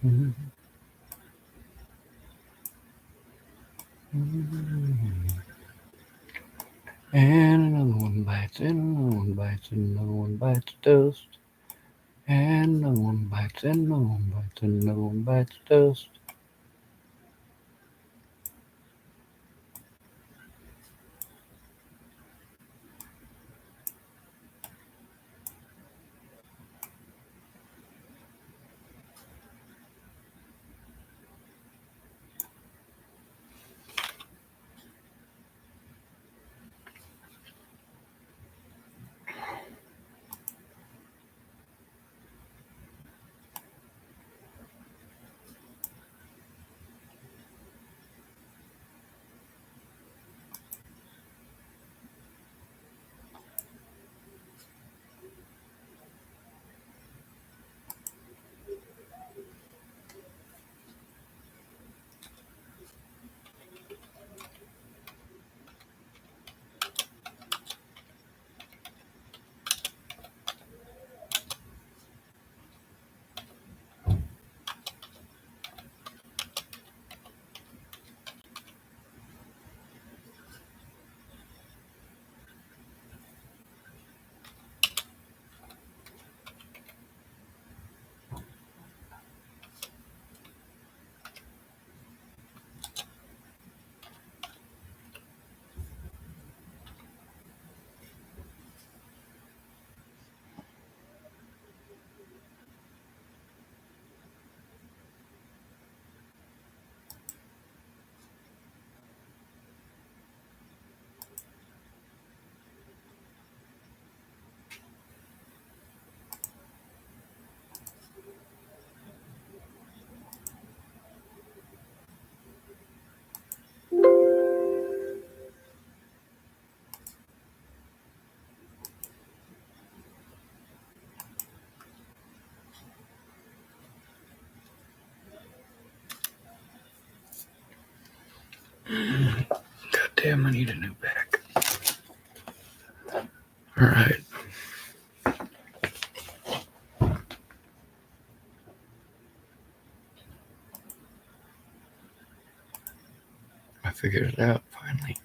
And another one bites, and another one bites, and another one bites dust. And another one bites, and another one bites, and another one bites dust. God damn, I need a new back. Alright. I figured it out finally.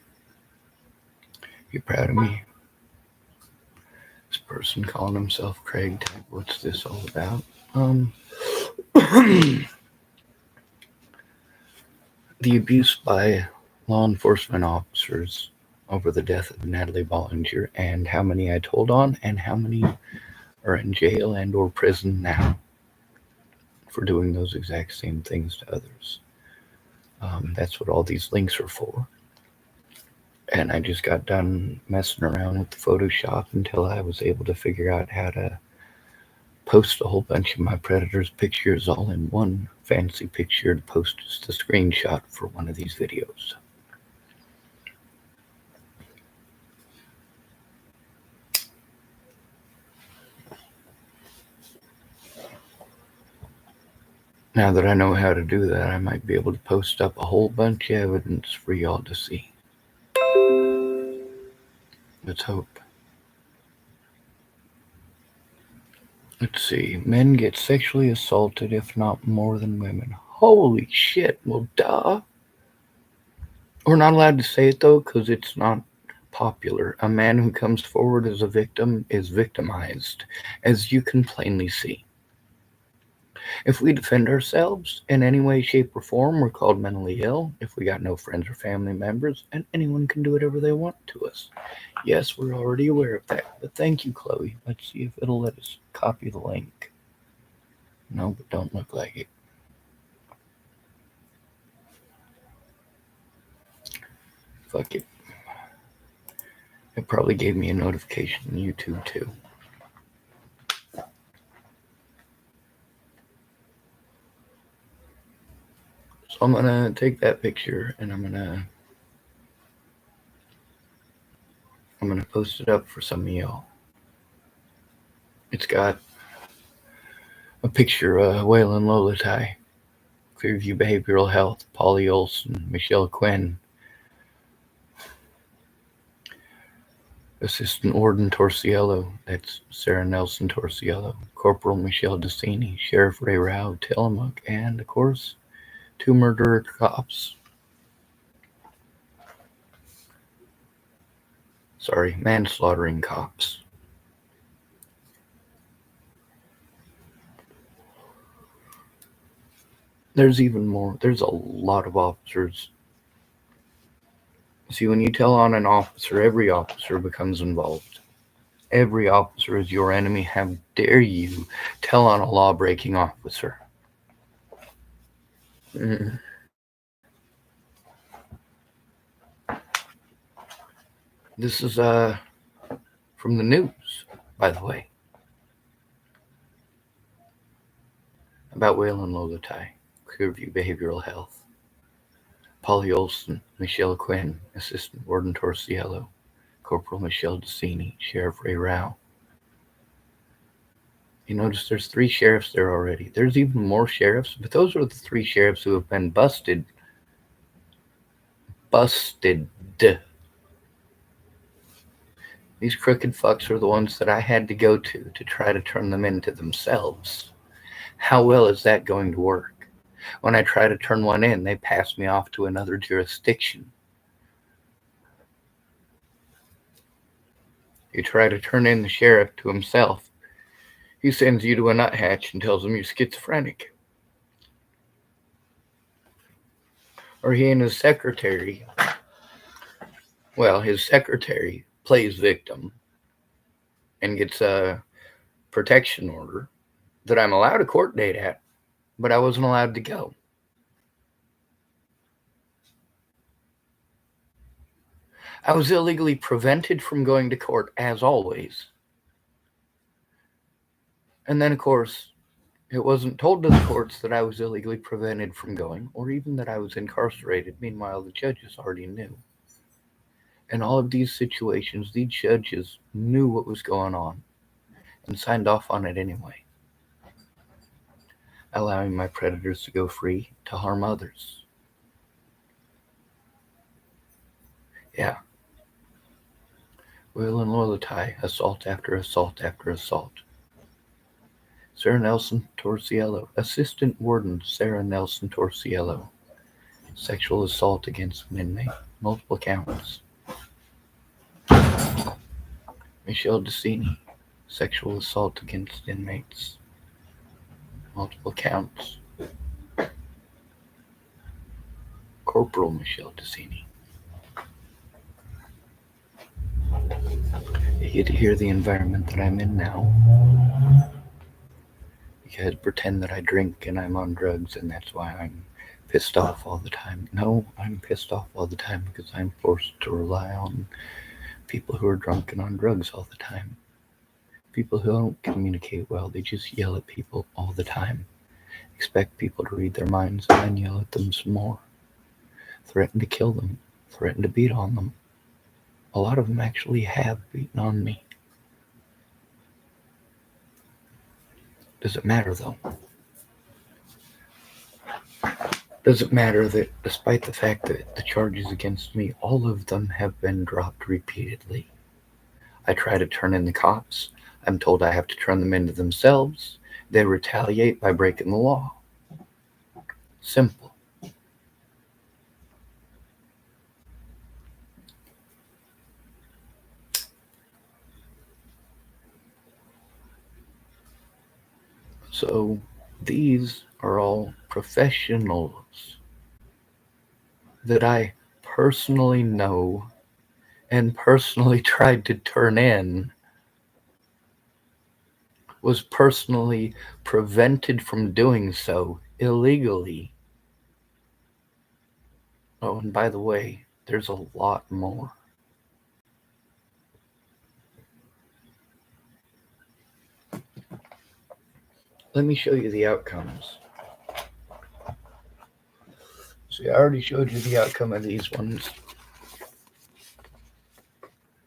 You proud of me? This person calling himself Craig Tag, what's this all about? The abuse by law enforcement officers over the death of Natalie Bollinger, and how many I told on, and how many are in jail and or prison now for doing those exact same things to others. That's what all these links are for. And I just got done messing around with the Photoshop until I was able to figure out how to post a whole bunch of my predators pictures all in one fancy picture to post as the screenshot for one of these videos. Now that I know how to do that, I might be able to post up a whole bunch of evidence for y'all to see. Let's hope. Let's see. Men get sexually assaulted, if not more than women. Holy shit. Well, duh. We're not allowed to say it, though, because it's not popular. A man who comes forward as a victim is victimized, as you can plainly see. If we defend ourselves in any way, shape, or form, we're called mentally ill. If we got no friends or family members, and anyone can do whatever they want to us. Yes, we're already aware of that, but thank you, Chloe. Let's see if it'll let us copy the link. No, but don't look like it. Fuck it. It probably gave me a notification on YouTube too. So I'm gonna take that picture and I'm gonna post it up for some of y'all. It's got a picture of Waylon Lolotai, Clearview Behavioral Health, Polly Olson, Michelle Quinn, Assistant Warden Torciello, that's Sarah Nelson Torciello, Corporal Michelle Decini, Sheriff Ray Rao, Tillamook, and, of course, 2 murderer cops. Sorry, manslaughtering cops. There's even more. There's a lot of officers. See, when you tell on an officer, every officer becomes involved. Every officer is your enemy. How dare you tell on a law-breaking officer? This is from the news, by the way, about Waylon Lolotai, Clearview Behavioral Health. Polly Olson, Michelle Quinn, Assistant Warden Torciello, Corporal Michelle Decini, Sheriff Ray Rao. You notice there's 3 sheriffs there already. There's even more sheriffs, but those are the 3 sheriffs who have been busted. These crooked fucks are the ones that I had to go to try to turn them into themselves. How well is that going to work? When I try to turn one in, they pass me off to another jurisdiction. You try to turn in the sheriff to himself, he sends you to a nuthatch and tells him you're schizophrenic. Or he and his secretary, his secretary plays victim and gets a protection order that I'm allowed a court date at, but I wasn't allowed to go. I was illegally prevented from going to court, as always. And then, of course, it wasn't told to the courts that I was illegally prevented from going, or even that I was incarcerated. Meanwhile, the judges already knew. In all of these situations, these judges knew what was going on and signed off on it anyway, allowing my predators to go free to harm others. Yeah. Waylon Lolotai, assault after assault after assault. Sarah Nelson Torciello, Assistant Warden Sarah Nelson Torciello, sexual assault against an inmate, multiple counts. Michelle Decini, sexual assault against inmates, multiple counts. Corporal Michelle Decini. You get to hear the environment that I'm in now. You guys pretend that I drink and I'm on drugs and that's why I'm pissed off all the time. No, I'm pissed off all the time because I'm forced to rely on people who are drunk and on drugs all the time. People who don't communicate well, they just yell at people all the time. Expect people to read their minds and then yell at them some more. Threaten to kill them, threaten to beat on them. A lot of them actually have beaten on me. Does it matter though? Does it matter that despite the fact that the charges against me, all of them have been dropped repeatedly? I try to turn in the cops. I'm told I have to turn them into themselves. They retaliate by breaking the law. Simple. So these are all professionals that I personally know and personally tried to turn in, was personally prevented from doing so illegally. Oh, and by the way, there's a lot more. Let me show you the outcomes. See, I already showed you the outcome of these ones.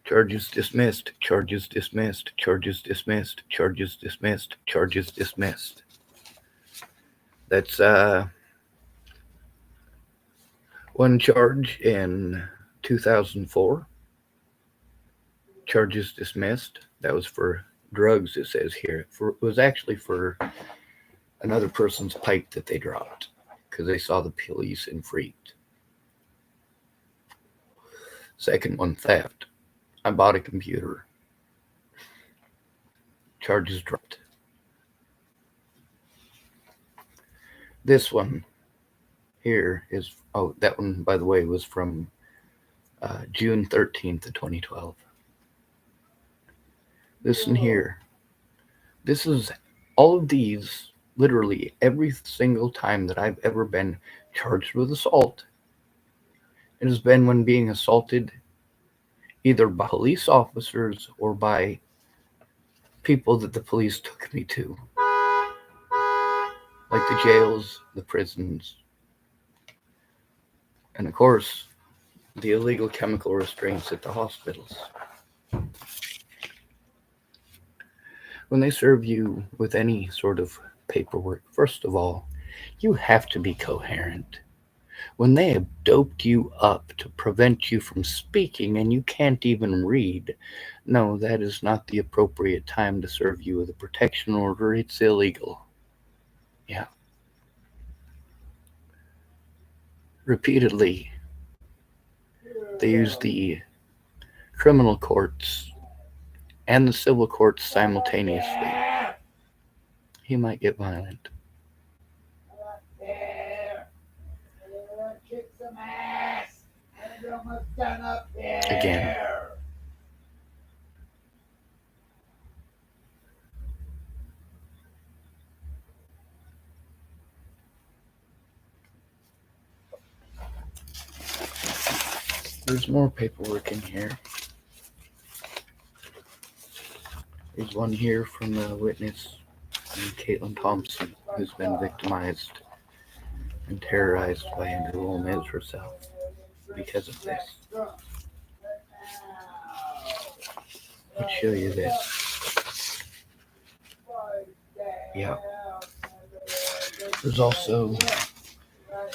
Charges dismissed, charges dismissed, charges dismissed, charges dismissed, charges dismissed. That's one charge in 2004, Charges dismissed. That was for drugs, it says here. It was actually for another person's pipe that they dropped because they saw the police and freaked. Second one, theft. I bought a computer. Charges dropped. This one here is, oh, that one, by the way, was from June 13th of 2012. Listen here. This is all of these, literally every single time that I've ever been charged with assault. It has been when being assaulted either by police officers or by people that the police took me to, like the jails, the prisons, and of course, the illegal chemical restraints at the hospitals. When they serve you with any sort of paperwork, first of all, you have to be coherent. When they have doped you up to prevent you from speaking and you can't even read, no, that is not the appropriate time to serve you with a protection order. It's illegal. Yeah. Repeatedly, they use the criminal courts and the civil courts simultaneously. He might get violent. Again. There's more paperwork in here. There's one here from the witness, Caitlin Thompson, who's been victimized and terrorized by Andrew Gomez herself because of this. Let's show you this. Yeah. There's also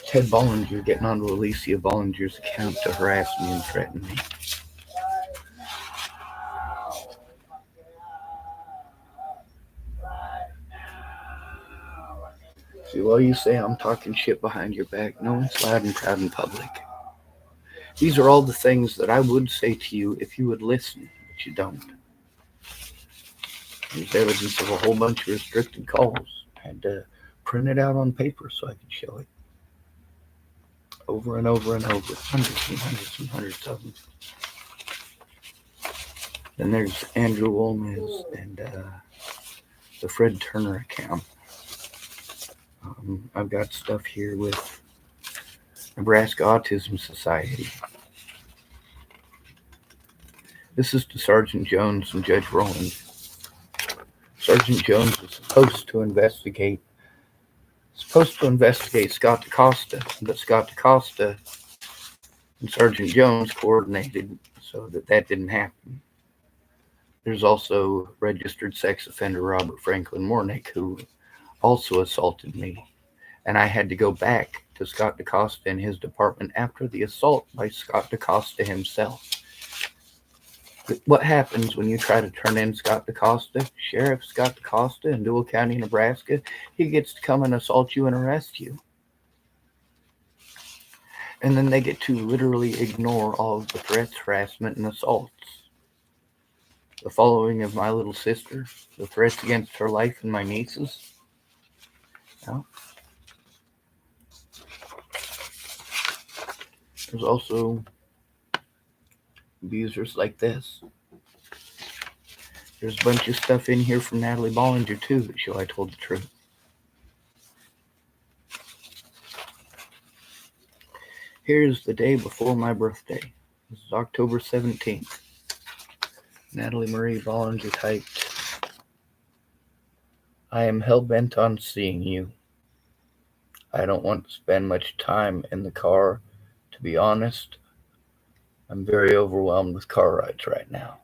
Ted Bollinger getting onto Alicia Bollinger's account to harass me and threaten me. See, while you say I'm talking shit behind your back, no one's loud and proud in public. These are all the things that I would say to you if you would listen, but you don't. There's evidence of a whole bunch of restricted calls. I had to print it out on paper so I could show it. Over and over and over. Hundreds and hundreds and hundreds of them. Then there's Andrew Gomez and the Fred Turner account. I've got stuff here with Nebraska Autism Society. This is to Sergeant Jones and Judge Rowland. Sergeant Jones was supposed to investigate Scott DaCosta, but Scott DaCosta and Sergeant Jones coordinated so that didn't happen. There's also registered sex offender Robert Franklin Mornick, who also assaulted me, and I had to go back to Scott DaCosta and his department after the assault by Scott DaCosta himself. What happens when you try to turn in Scott DaCosta, Sheriff Scott DaCosta in Dual County, Nebraska? He gets to come and assault you and arrest you. And then they get to literally ignore all of the threats, harassment, and assaults. The following of my little sister, the threats against her life and my nieces. Well, there's also abusers like this. There's a bunch of stuff in here from Natalie Bollinger too that show I told the truth. Here's the day before my birthday. This is October 17th. Natalie Marie Bollinger typed, I am hell-bent on seeing you. I don't want to spend much time in the car. To be honest, I'm very overwhelmed with car rides right now.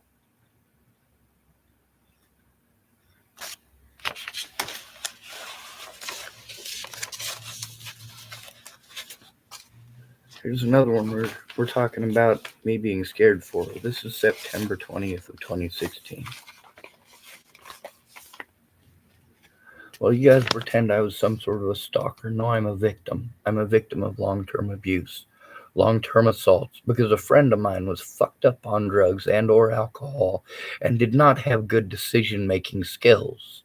Here's another one we're talking about me being scared for. This is September 20th of 2016. Well, you guys pretend I was some sort of a stalker. No, I'm a victim. I'm a victim of long-term abuse, long-term assaults, because a friend of mine was fucked up on drugs and or alcohol and did not have good decision-making skills.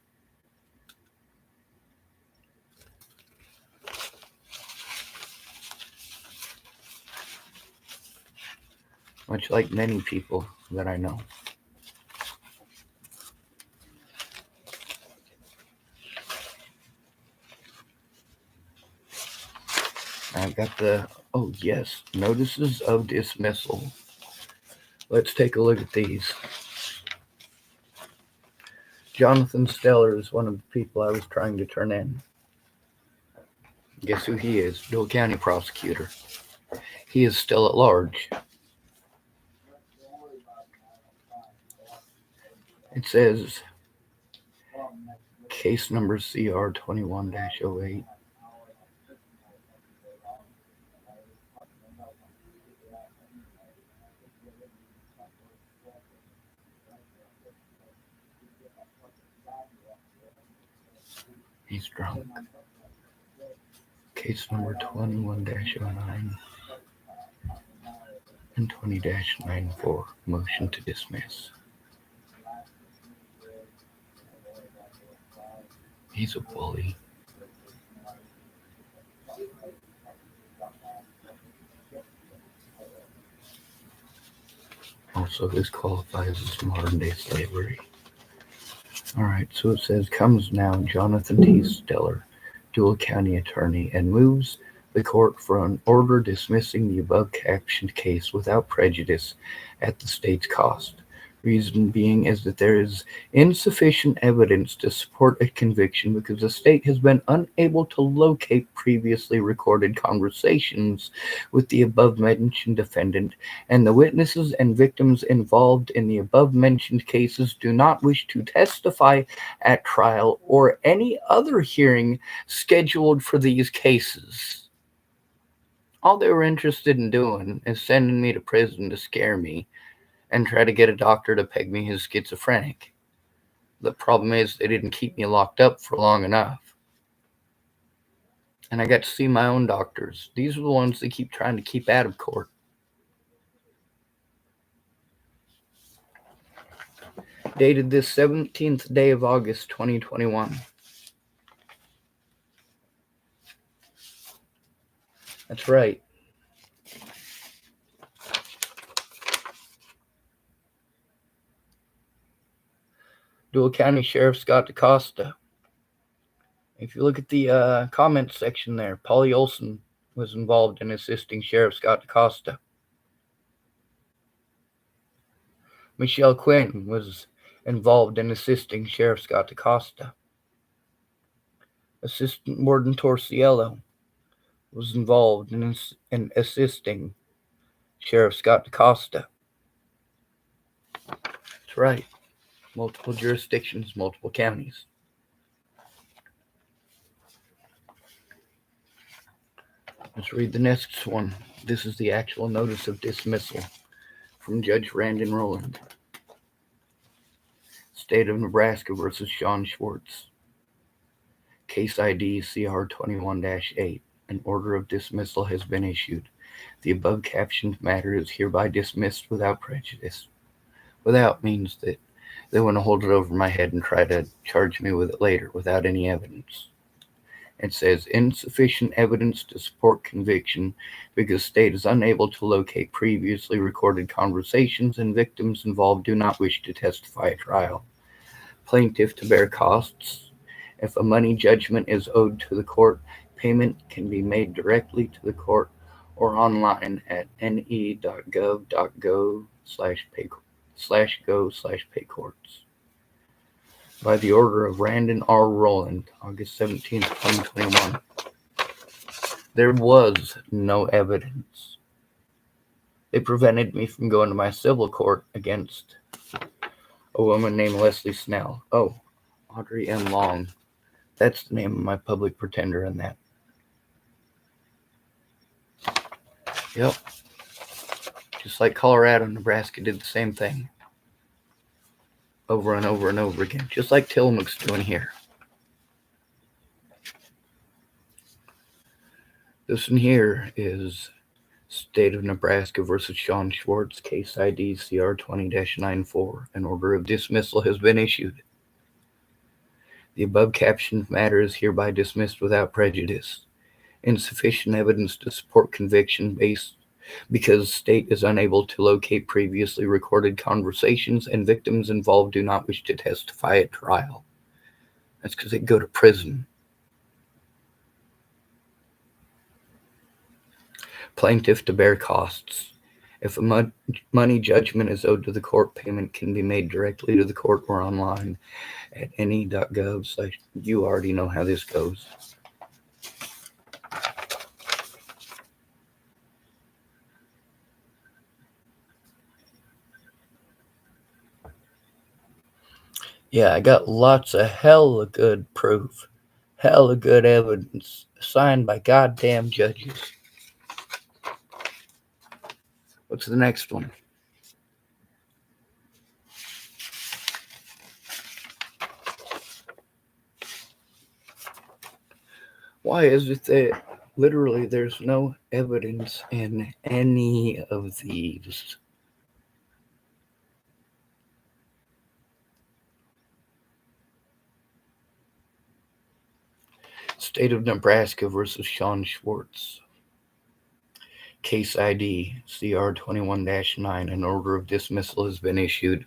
Much like many people that I know. I've got oh yes, notices of dismissal. Let's take a look at these. Jonathan Steller is one of the people I was trying to turn in. Guess who he is? Dole County prosecutor. He is still at large. It says case number CR 21-08. He's drunk. Case number 21-09 and 20-94. Motion to dismiss. He's a bully. Also, this qualifies as modern day slavery. Alright, so it says, comes now Jonathan T. Steller, Dual County Attorney, and moves the court for an order dismissing the above captioned case without prejudice at the state's cost. Reason being is that there is insufficient evidence to support a conviction because the state has been unable to locate previously recorded conversations with the above-mentioned defendant, and the witnesses and victims involved in the above-mentioned cases do not wish to testify at trial or any other hearing scheduled for these cases. All they were interested in doing is sending me to prison to scare me and try to get a doctor to peg me as schizophrenic. The problem is they didn't keep me locked up for long enough. And I got to see my own doctors. These are the ones they keep trying to keep out of court. Dated this 17th day of August, 2021. That's right. Dual County Sheriff Scott DaCosta. If you look at the comments section there, Polly Olson was involved in assisting Sheriff Scott DaCosta. Michelle Quinn was involved in assisting Sheriff Scott DaCosta. Assistant Warden Torciello was involved in assisting Sheriff Scott DaCosta. That's right. Multiple jurisdictions, multiple counties. Let's read the next one. This is the actual notice of dismissal from Judge Randon Rowland. State of Nebraska versus Sean Schwartz. Case ID CR 21-8. An order of dismissal has been issued. The above captioned matter is hereby dismissed without prejudice. Without means that they want to hold it over my head and try to charge me with it later without any evidence. It says insufficient evidence to support conviction because state is unable to locate previously recorded conversations and victims involved do not wish to testify at trial. Plaintiff to bear costs. If a money judgment is owed to the court, payment can be made directly to the court or online at ne.gov.go/go/paycourts. By the order of Randon R. Rowland, August 17, 2021. There was no evidence. They prevented me from going to my civil court against a woman named Leslie Snell. Oh, Audrey M. Long. That's the name of my public pretender in that. Yep. Just like Colorado and Nebraska did the same thing over and over and over again. Just like Tillamook's doing here. This one here is State of Nebraska versus Sean Schwartz, case ID CR 20-94. An order of dismissal has been issued. The above captioned matter is hereby dismissed without prejudice. Insufficient evidence to support conviction based because state is unable to locate previously recorded conversations and victims involved do not wish to testify at trial. That's because they go to prison. Plaintiff to bear costs. If a money judgment is owed to the court, payment can be made directly to the court or online at any.gov. You already know how this goes. Yeah, I got lots of hella good proof, hella good evidence, signed by goddamn judges. What's the next one? Why is it that literally there's no evidence in any of these? State of Nebraska versus Sean Schwartz. Case ID CR 21-9. An order of dismissal has been issued.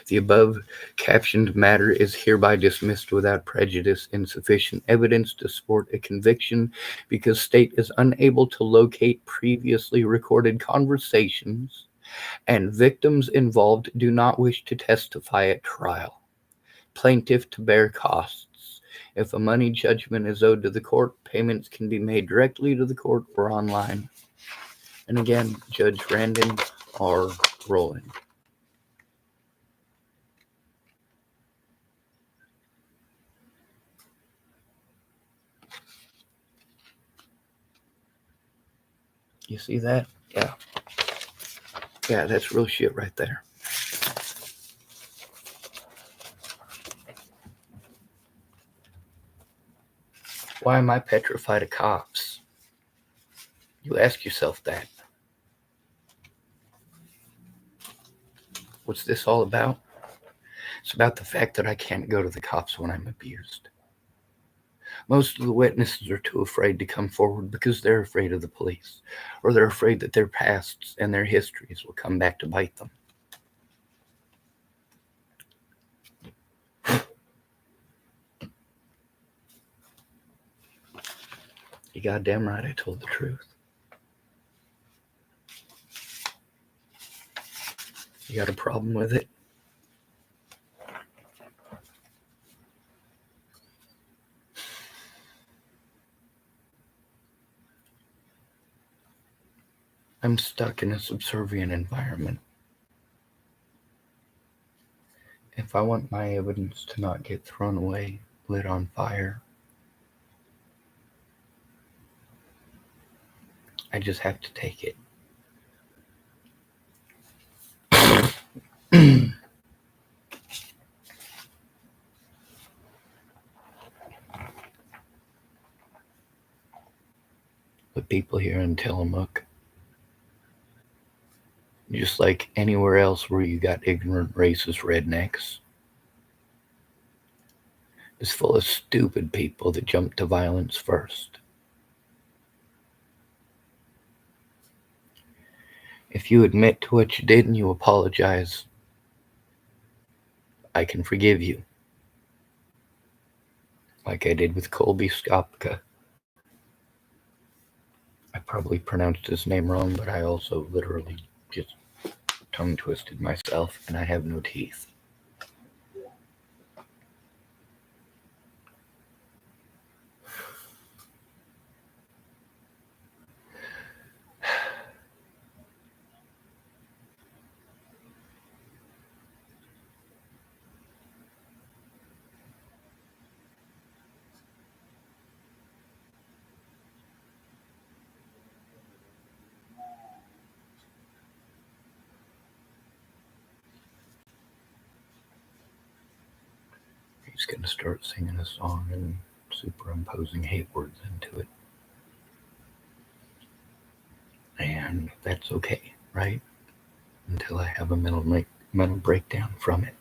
The above captioned matter is hereby dismissed without prejudice. Insufficient evidence to support a conviction because state is unable to locate previously recorded conversations and victims involved do not wish to testify at trial. Plaintiff to bear costs. If a money judgment is owed to the court, payments can be made directly to the court or online. And again, Judge Randon R. Rowland. You see that? Yeah. Yeah, that's real shit right there. Why am I petrified of cops? You ask yourself that. What's this all about? It's about the fact that I can't go to the cops when I'm abused. Most of the witnesses are too afraid to come forward because they're afraid of the police, or they're afraid that their pasts and their histories will come back to bite them. You goddamn right I told the truth. You got a problem with it? I'm stuck in a subservient environment. If I want my evidence to not get thrown away, lit on fire, I just have to take it. But people here in Tillamook, just like anywhere else where you got ignorant, racist rednecks, is full of stupid people that jump to violence first. If you admit to what you did and you apologize, I can forgive you. Like I did with Colby Skopka. I probably pronounced his name wrong, but I also literally just tongue twisted myself and I have no teeth. he's going to start singing a song and superimposing hate words into it. And that's okay, right? Until I have a mental breakdown from it.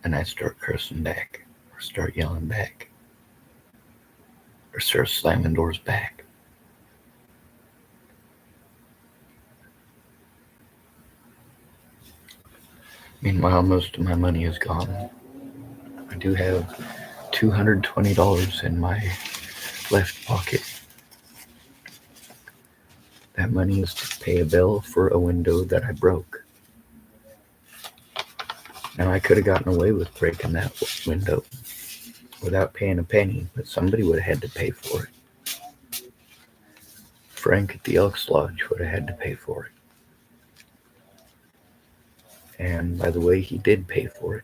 And I start cursing back, or start yelling back, or start slamming doors back. Meanwhile, most of my money is gone. I do have $220 in my left pocket. That money is to pay a bill for a window that I broke. Now, I could have gotten away with breaking that window without paying a penny, but somebody would have had to pay for it. Frank at the Elks Lodge would have had to pay for it. And by the way, he did pay for it.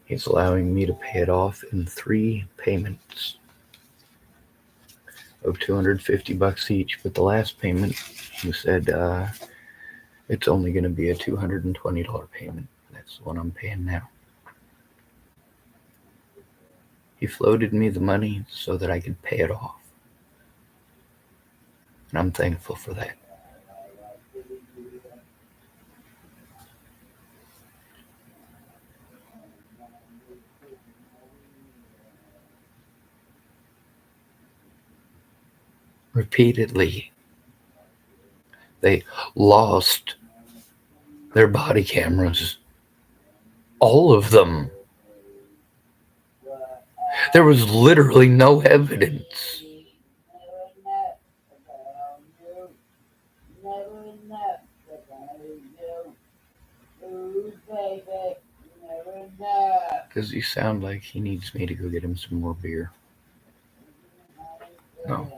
He's allowing me to pay it off in 3 payments of $250 each. But the last payment, he said, it's only going to be a $220 payment. That's the one I'm paying now. He floated me the money so that I could pay it off. And I'm thankful for that. Repeatedly, they lost their body cameras. All of them. There was literally no evidence. Does he sound like he needs me to go get him some more beer? No.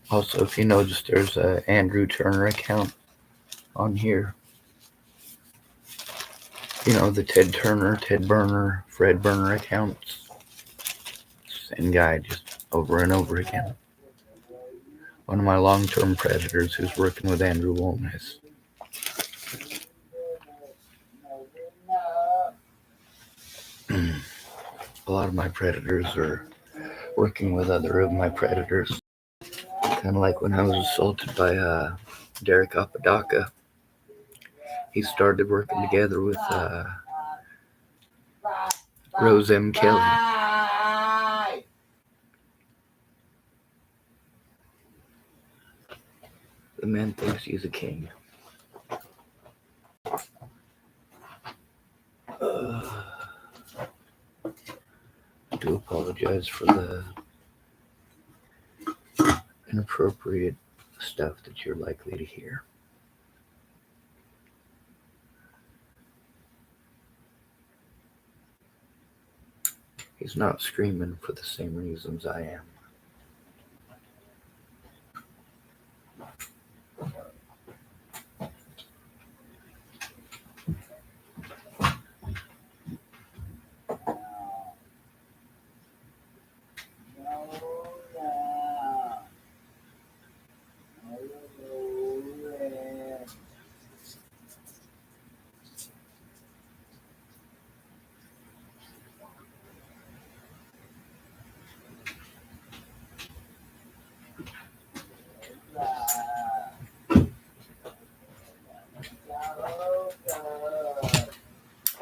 Also, if you notice, there's a Andrew Turner account on here. You know, the Ted Turner, Ted Burner, Fred Burner accounts. Same guy, just over and over again. One of my long-term predators who's working with Andrew Woolness. A lot of my predators are working with other of my predators. Kind of like when I was assaulted by Derek Apodaca. He started working together with Rose M. Kelly. The man thinks he's a king. I do apologize for the inappropriate stuff that you're likely to hear. He's not screaming for the same reasons I am.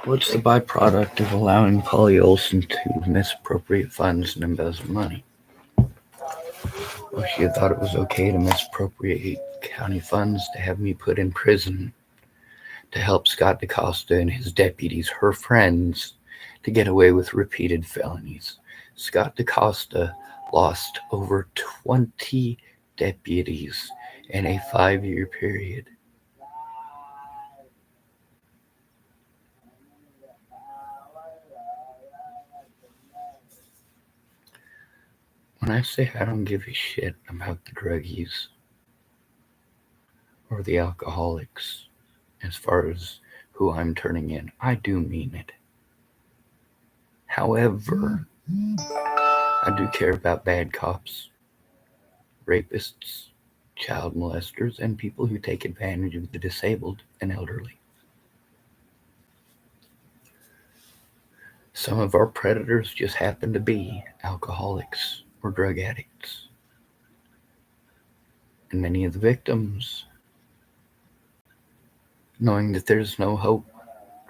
What's the byproduct of allowing Polly Olson to misappropriate funds and embezzle money? Well, she thought it was okay to misappropriate county funds to have me put in prison to help Scott DaCosta and his deputies, her friends, to get away with repeated felonies. Scott DaCosta lost over 20 deputies in a 5-year period. When I say I don't give a shit about the druggies or the alcoholics as far as who I'm turning in, I do mean it. However, I do care about bad cops, rapists, child molesters, and people who take advantage of the disabled and elderly. Some of our predators just happen to be alcoholics or drug addicts. And many of the victims, knowing that there's no hope,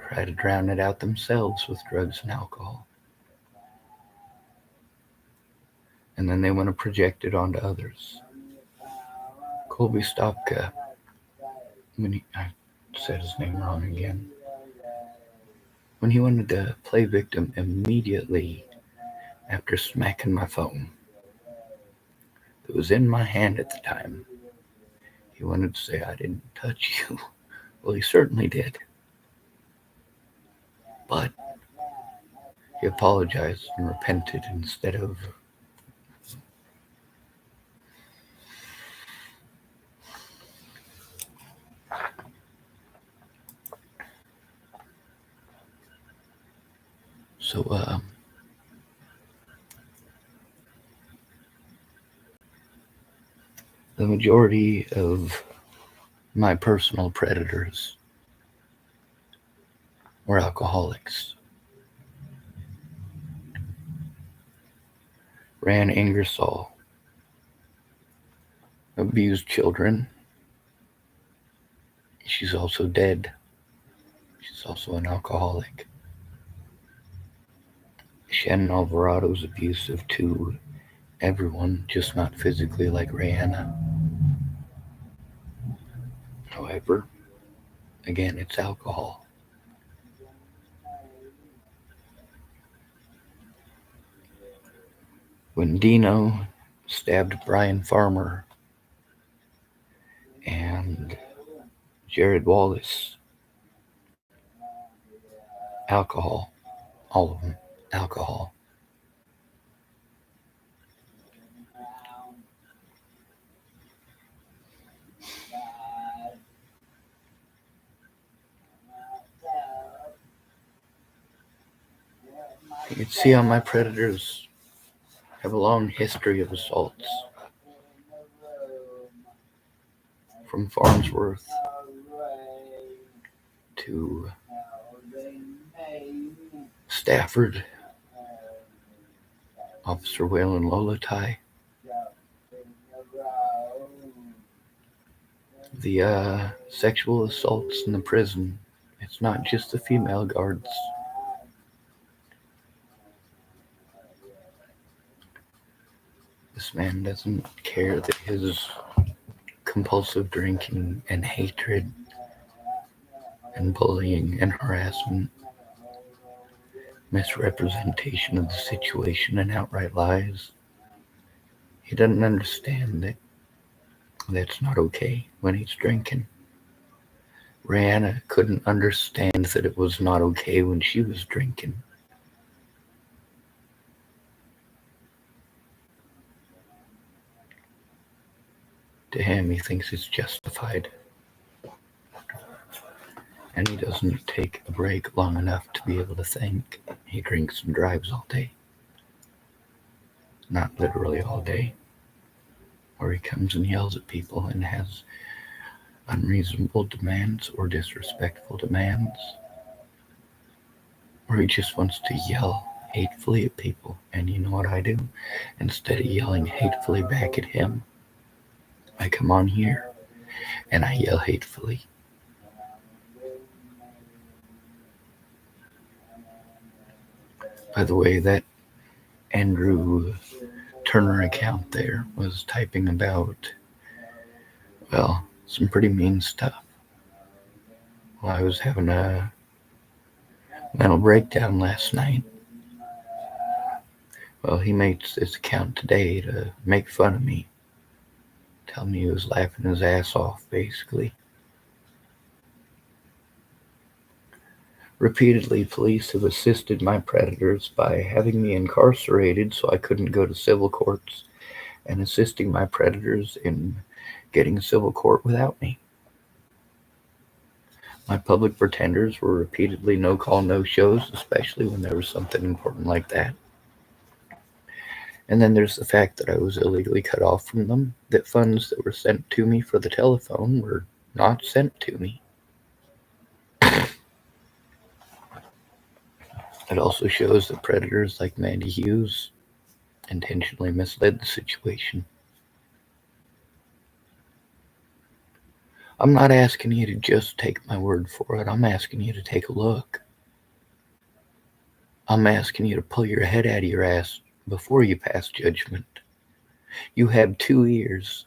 try to drown it out themselves with drugs and alcohol. And then they want to project it onto others. Colby Stopka, I said his name wrong again. When he wanted to play victim immediately after smacking my phone that was in my hand at the time, he wanted to say I didn't touch you. Well, he certainly did. But he apologized and repented instead of so the majority of my personal predators were alcoholics. Ran Ingersoll, abused children. She's also dead. She's also an alcoholic. Shannon Alvarado's abusive to everyone, just not physically like Rihanna. However, again, it's alcohol. When Dino stabbed Brian Farmer and Jared Wallace, alcohol, all of them, alcohol. You can see how my predators have a long history of assaults. From Farnsworth to Stafford, Officer Waylon Lolotai. The sexual assaults in the prison, it's not just the female guards. This man doesn't care that his compulsive drinking and hatred and bullying and harassment, misrepresentation of the situation and outright lies. He doesn't understand that that's not okay when he's drinking. Rihanna couldn't understand that it was not okay when she was drinking. To him, he thinks it's justified. And he doesn't take a break long enough to be able to think. He drinks and drives all day. Not literally all day. Or he comes and yells at people and has unreasonable demands or disrespectful demands. Or he just wants to yell hatefully at people. And you know what I do? Instead of yelling hatefully back at him, I come on here and I yell hatefully. By the way, that Andrew Turner account there was typing about, well, some pretty mean stuff. Well, I was having a mental breakdown last night. Well, he makes this account today to make fun of me. Tell me he was laughing his ass off, basically. Repeatedly, police have assisted my predators by having me incarcerated so I couldn't go to civil courts, and assisting my predators in getting civil court without me. My public pretenders were repeatedly no call, no shows, especially when there was something important like that. And then there's the fact that I was illegally cut off from them, that funds that were sent to me for the telephone were not sent to me. It also shows that predators like Mandy Hughes intentionally misled the situation. I'm not asking you to just take my word for it. I'm asking you to take a look. I'm asking you to pull your head out of your ass before you pass judgment. You have 2 ears.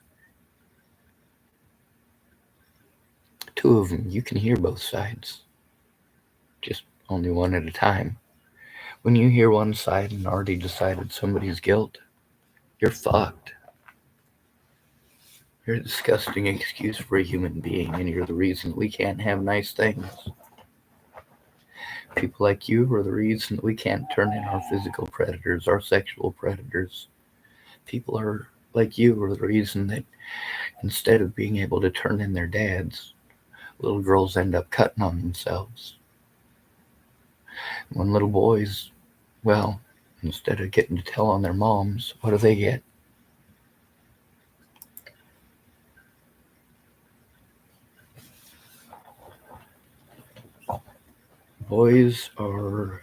Two of them. You can hear both sides. Just only one at a time. When you hear one side and already decided somebody's guilt, you're fucked. You're a disgusting excuse for a human being, and you're the reason we can't have nice things. People like you are the reason that we can't turn in our physical predators, our sexual predators. People are like you are the reason that instead of being able to turn in their dads, little girls end up cutting on themselves. When little boys, well, instead of getting to tell on their moms, what do they get? Boys are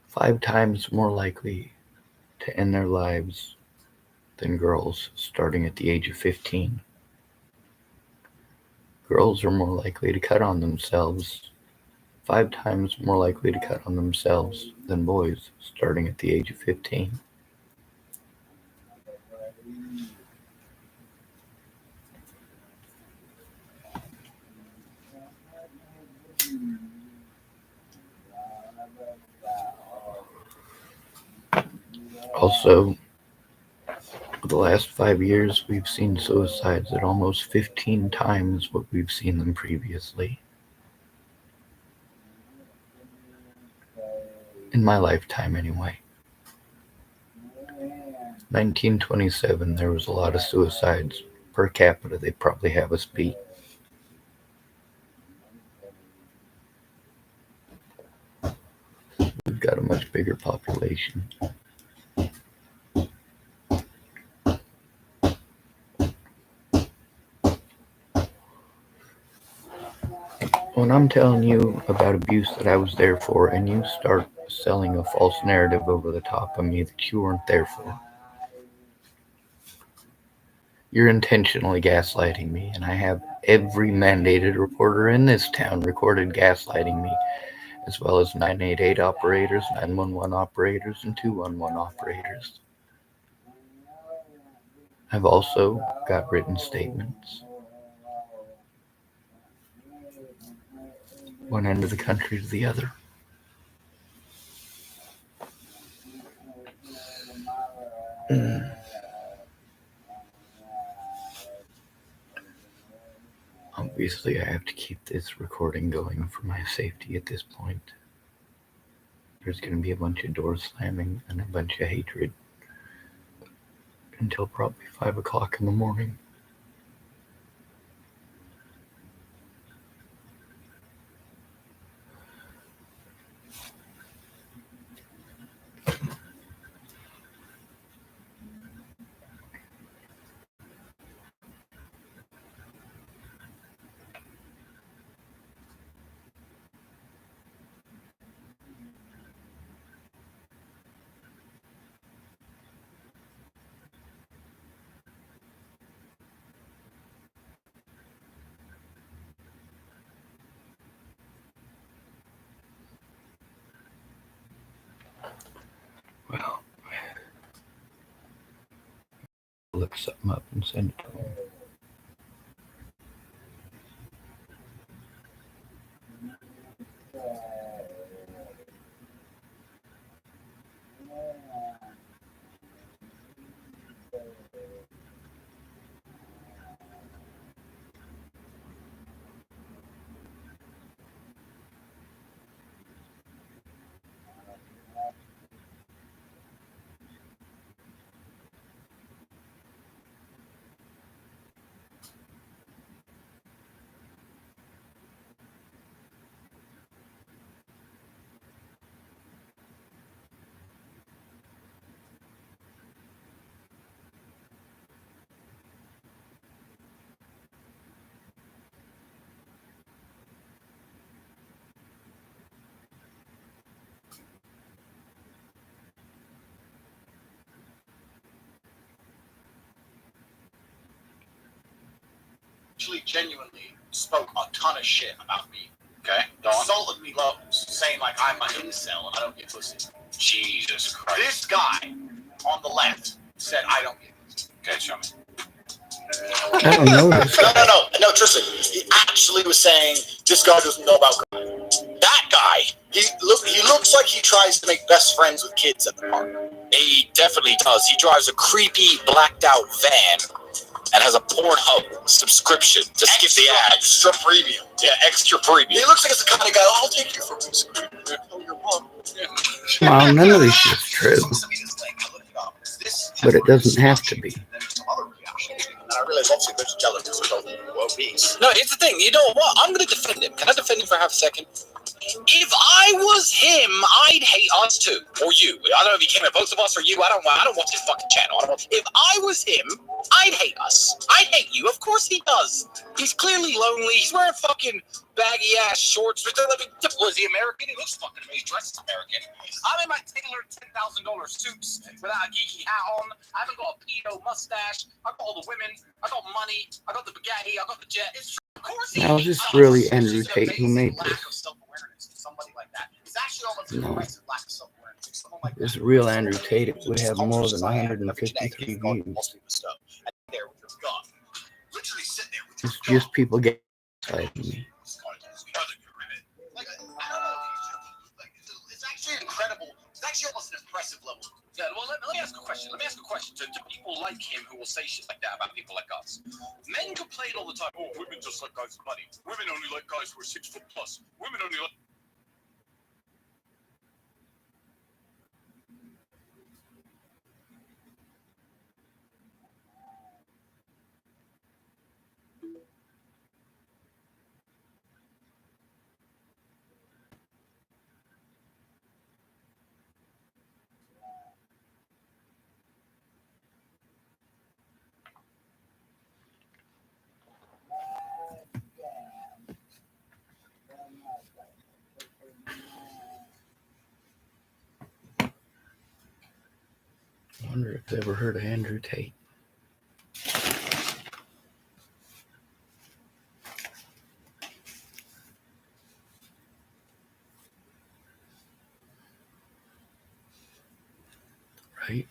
5 times more likely to end their lives than girls starting at the age of 15. Girls are more likely to cut on themselves, 5 times more likely to cut on themselves than boys starting at the age of 15. Also, for the last 5 years, we've seen suicides at almost 15 times what we've seen them previously. In my lifetime, anyway. 1927, there was a lot of suicides. Per capita, they probably have us beat. We've got a much bigger population. When I'm telling you about abuse that I was there for, and you start selling a false narrative over the top of me that you weren't there for, you're intentionally gaslighting me, and I have every mandated reporter in this town recorded gaslighting me, as well as 988 operators, 911 operators, and 211 operators. I've also got written statements. One end of the country to the other. Obviously, I have to keep this recording going for my safety at this point. There's going to be a bunch of doors slamming and a bunch of hatred until probably 5 o'clock in the morning. Well, I'll look something up and send it to him. actually genuinely spoke a ton of shit about me. Okay? Insulted me loads, saying like I'm an incel and I don't get pussy. Jesus Christ. This guy on the left said I don't get pussy. Okay, show me. I don't know this guy. No, Tristan. He actually was saying this guy doesn't know about God. That guy, he looks like he tries to make best friends with kids at the park. He definitely does. He drives a creepy, blacked out van and has a Pornhub subscription to skip the ads. Extra premium. Yeah, extra premium. He looks like it's the kind of guy, I'll take you for music. Oh, your mom. Well, none of this shit's true. But it doesn't have to be. And I realize obviously there's jealousy about obese. No, here's the thing. You know what? I'm going to defend him. Can I defend him for half a second? If I was him, I'd hate us too, or you. I don't know if he came at both of us or you. I don't watch his fucking channel. If I was him, I'd hate us. I'd hate you. Of course he does. He's clearly lonely. He's wearing fucking baggy ass shorts. Was he American? He looks fucking amazing. He's dressed American. I'm in my tailored $10,000 suits without a geeky hat on. I haven't got a pedo mustache. I got all the women. I got money. I got the Bugatti. I got the jet. It's of course he Now, is this really Andrew Tate who made this? Somebody like that. It's actually almost impressive lack of self-awareness. Someone like this real Andrew Tate, it would have more than 153 views. It's just people getting excited to me. It's actually incredible. It's actually almost an impressive level. Yeah, well, let me ask a question. Let me ask a question to people like him who will say shit like that about people like us. Men complain all the time. Oh, women just like guys with money. Women only like guys who are 6 foot plus. Women only like. I wonder if they've ever heard of Andrew Tate. Right?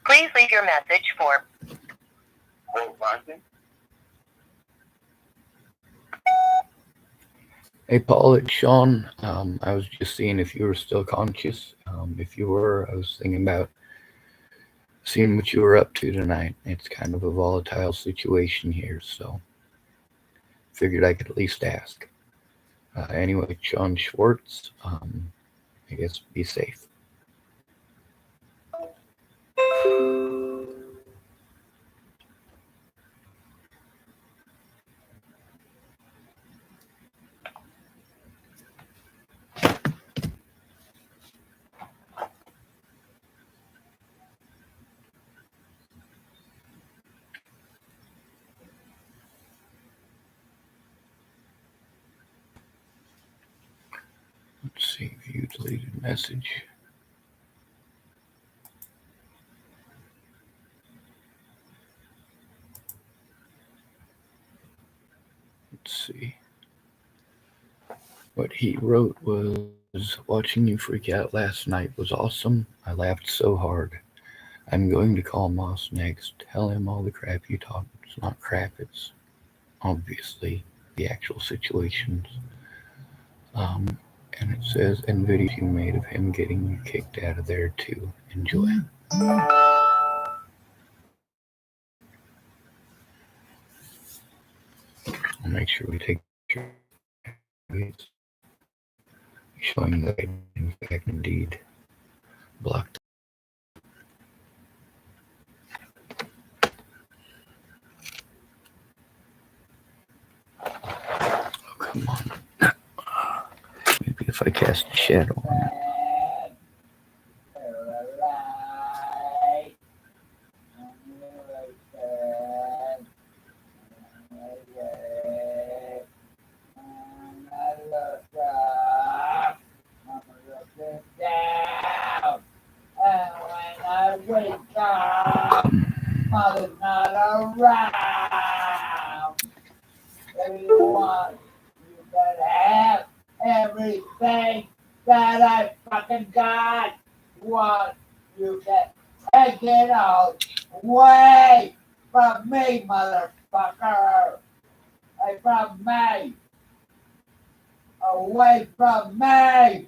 Please leave your message for. Hey, Paul, it's Sean. I was just seeing if you were still conscious. If you were, I was thinking about seeing what you were up to tonight. It's kind of a volatile situation here, so figured I could at least ask. Anyway, Sean Schwartz, I guess be safe. Let's see, view deleted message. Let's see. What he wrote was, watching you freak out last night was awesome. I laughed so hard. I'm going to call Moss next. Tell him all the crap you talked. It's not crap, it's obviously the actual situations. Um, and it says, and videos you made of him getting you kicked out of there too. Enjoy. I'll make sure we take pictures showing that I, in fact, indeed blocked. Oh, come on. Maybe if I cast a shadow on it. Mother's not around. Everyone, you better have everything that I fucking got. What you can take it all away from me, motherfucker. Away from me. Away from me.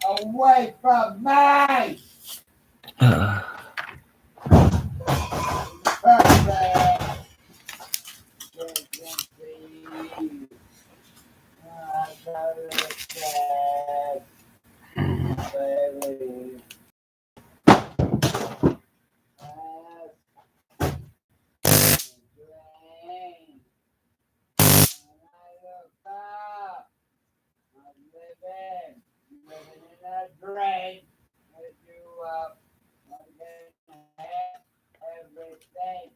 Away from me. Perfect. Living in a drain, if you everything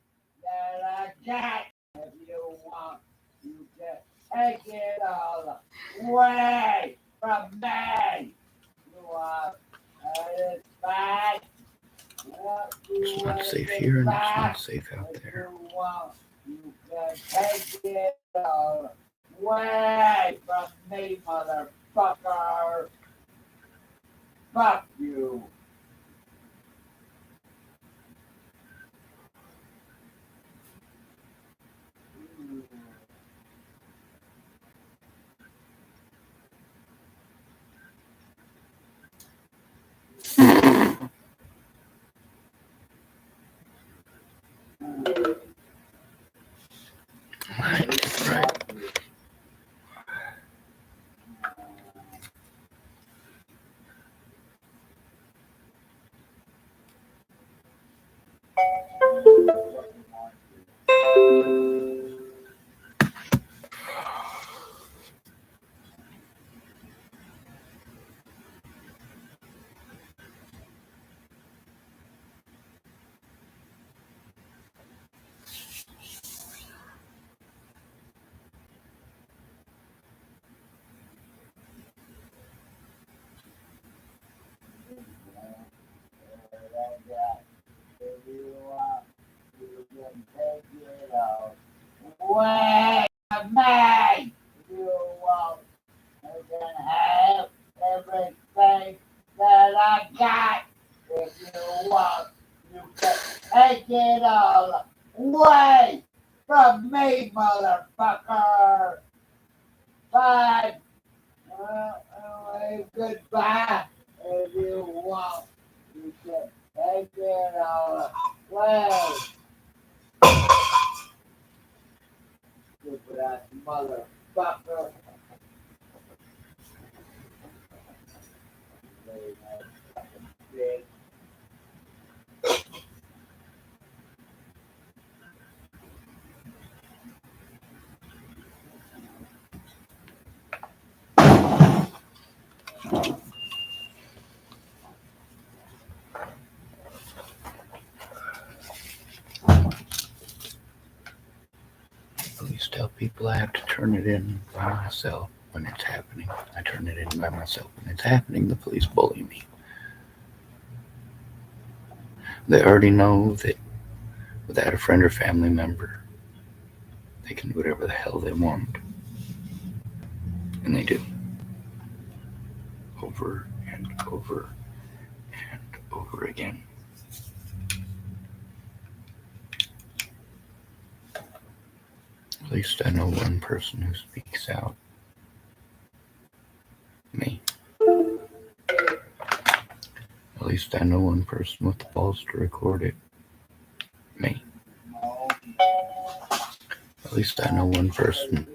that I got. If you want, you can take it all away from me. You want it's bad. It's not safe here and it's not safe out there. You want, you can take it all away from me, motherfucker. Fuck you. Right. Wait a minute. You want, you can have everything that I got. If you want, you can take it all away from me, motherfucker. Bye. Goodbye. If you want, you can take it all away. Stupid ass motherfucker. Lame ass fucking bitch. Please tell people I have to turn it in by myself when it's happening. I turn it in by myself when it's happening. The police bully me. They already know that without a friend or family member, they can do whatever the hell they want. And they do. Over and over and over again. At least I know one person who speaks out. Me. At least I know one person with the balls to record it. Me. At least I know one person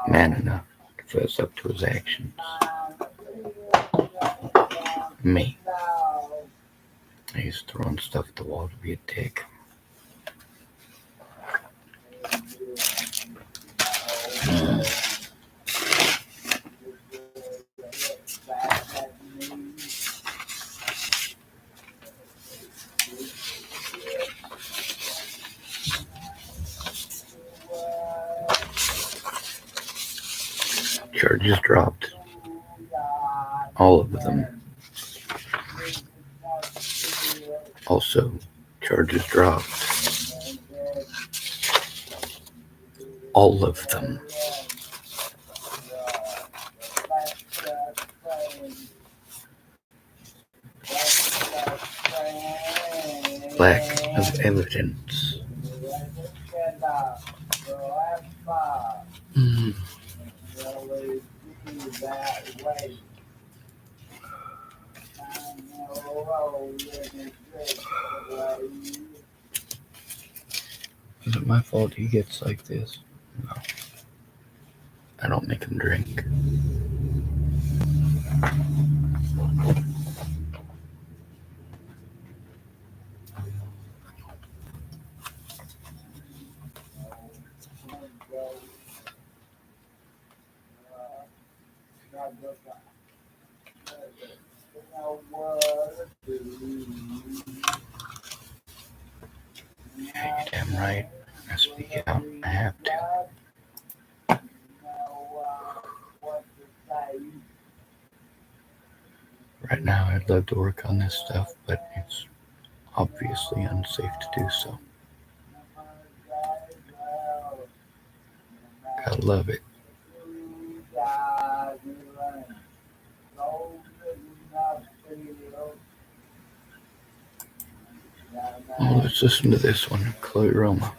man enough to fess up to his actions. Me. He's throwing stuff at the wall to be a dick. Charges dropped. All of them. Also, charges dropped. All of them. Lack of evidence. Is it my fault he gets like this? No. I don't make him drink. Yeah, you're damn right. I speak out. I have to. Right now, I'd love to work on this stuff, but it's obviously unsafe to do so. Gotta love it. Oh, let's listen to this one, Chloe Roma.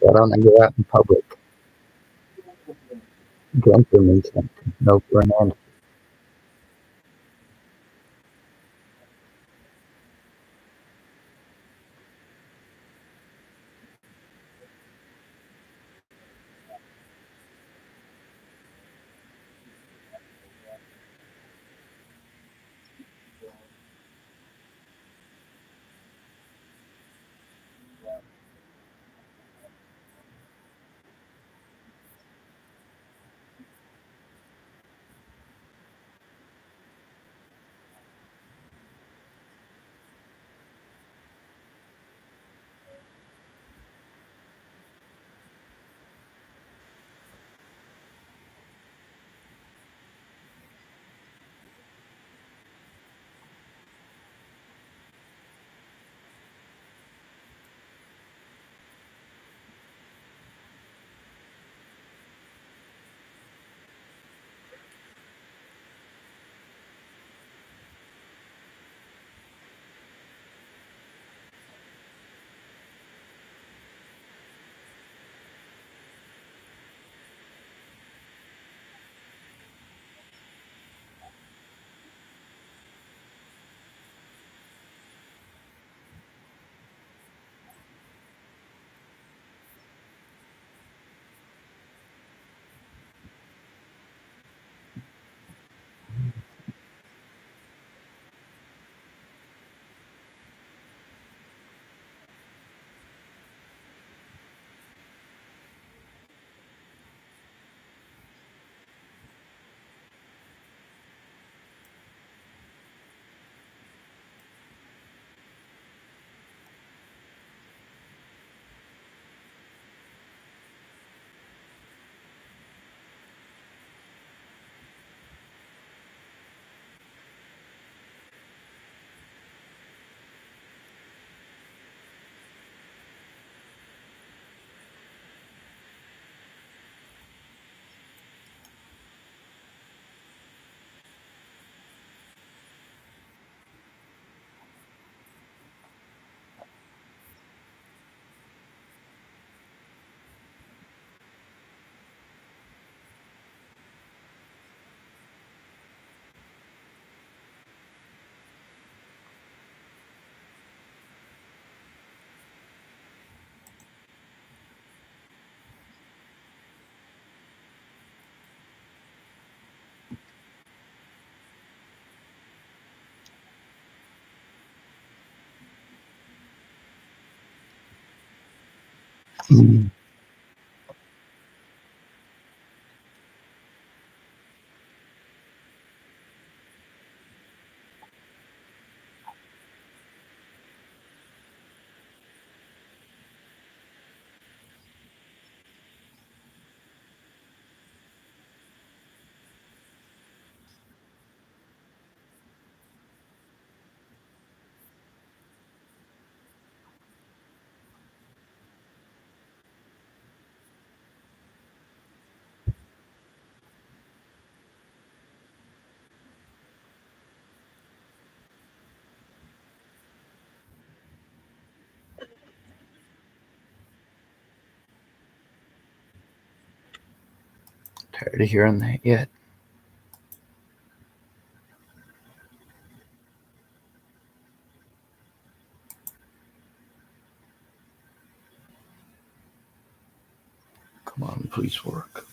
Why don't I go out in public? Drunk women can't no for an answer. Tired of hearing that yet? Come on, please work.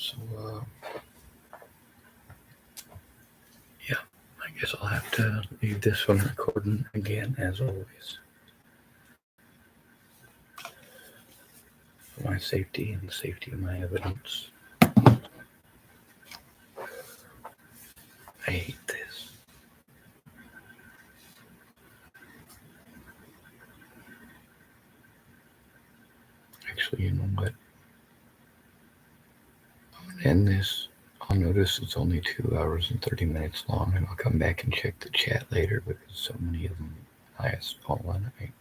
So, yeah, I guess I'll have to leave this one recording again, as always. For my safety and the safety of my evidence. I hate this. Actually, you know what? I'm going to end this. I'll notice it's only 2 hours and 30 minutes long, and I'll come back and check the chat later because so many of them last all night.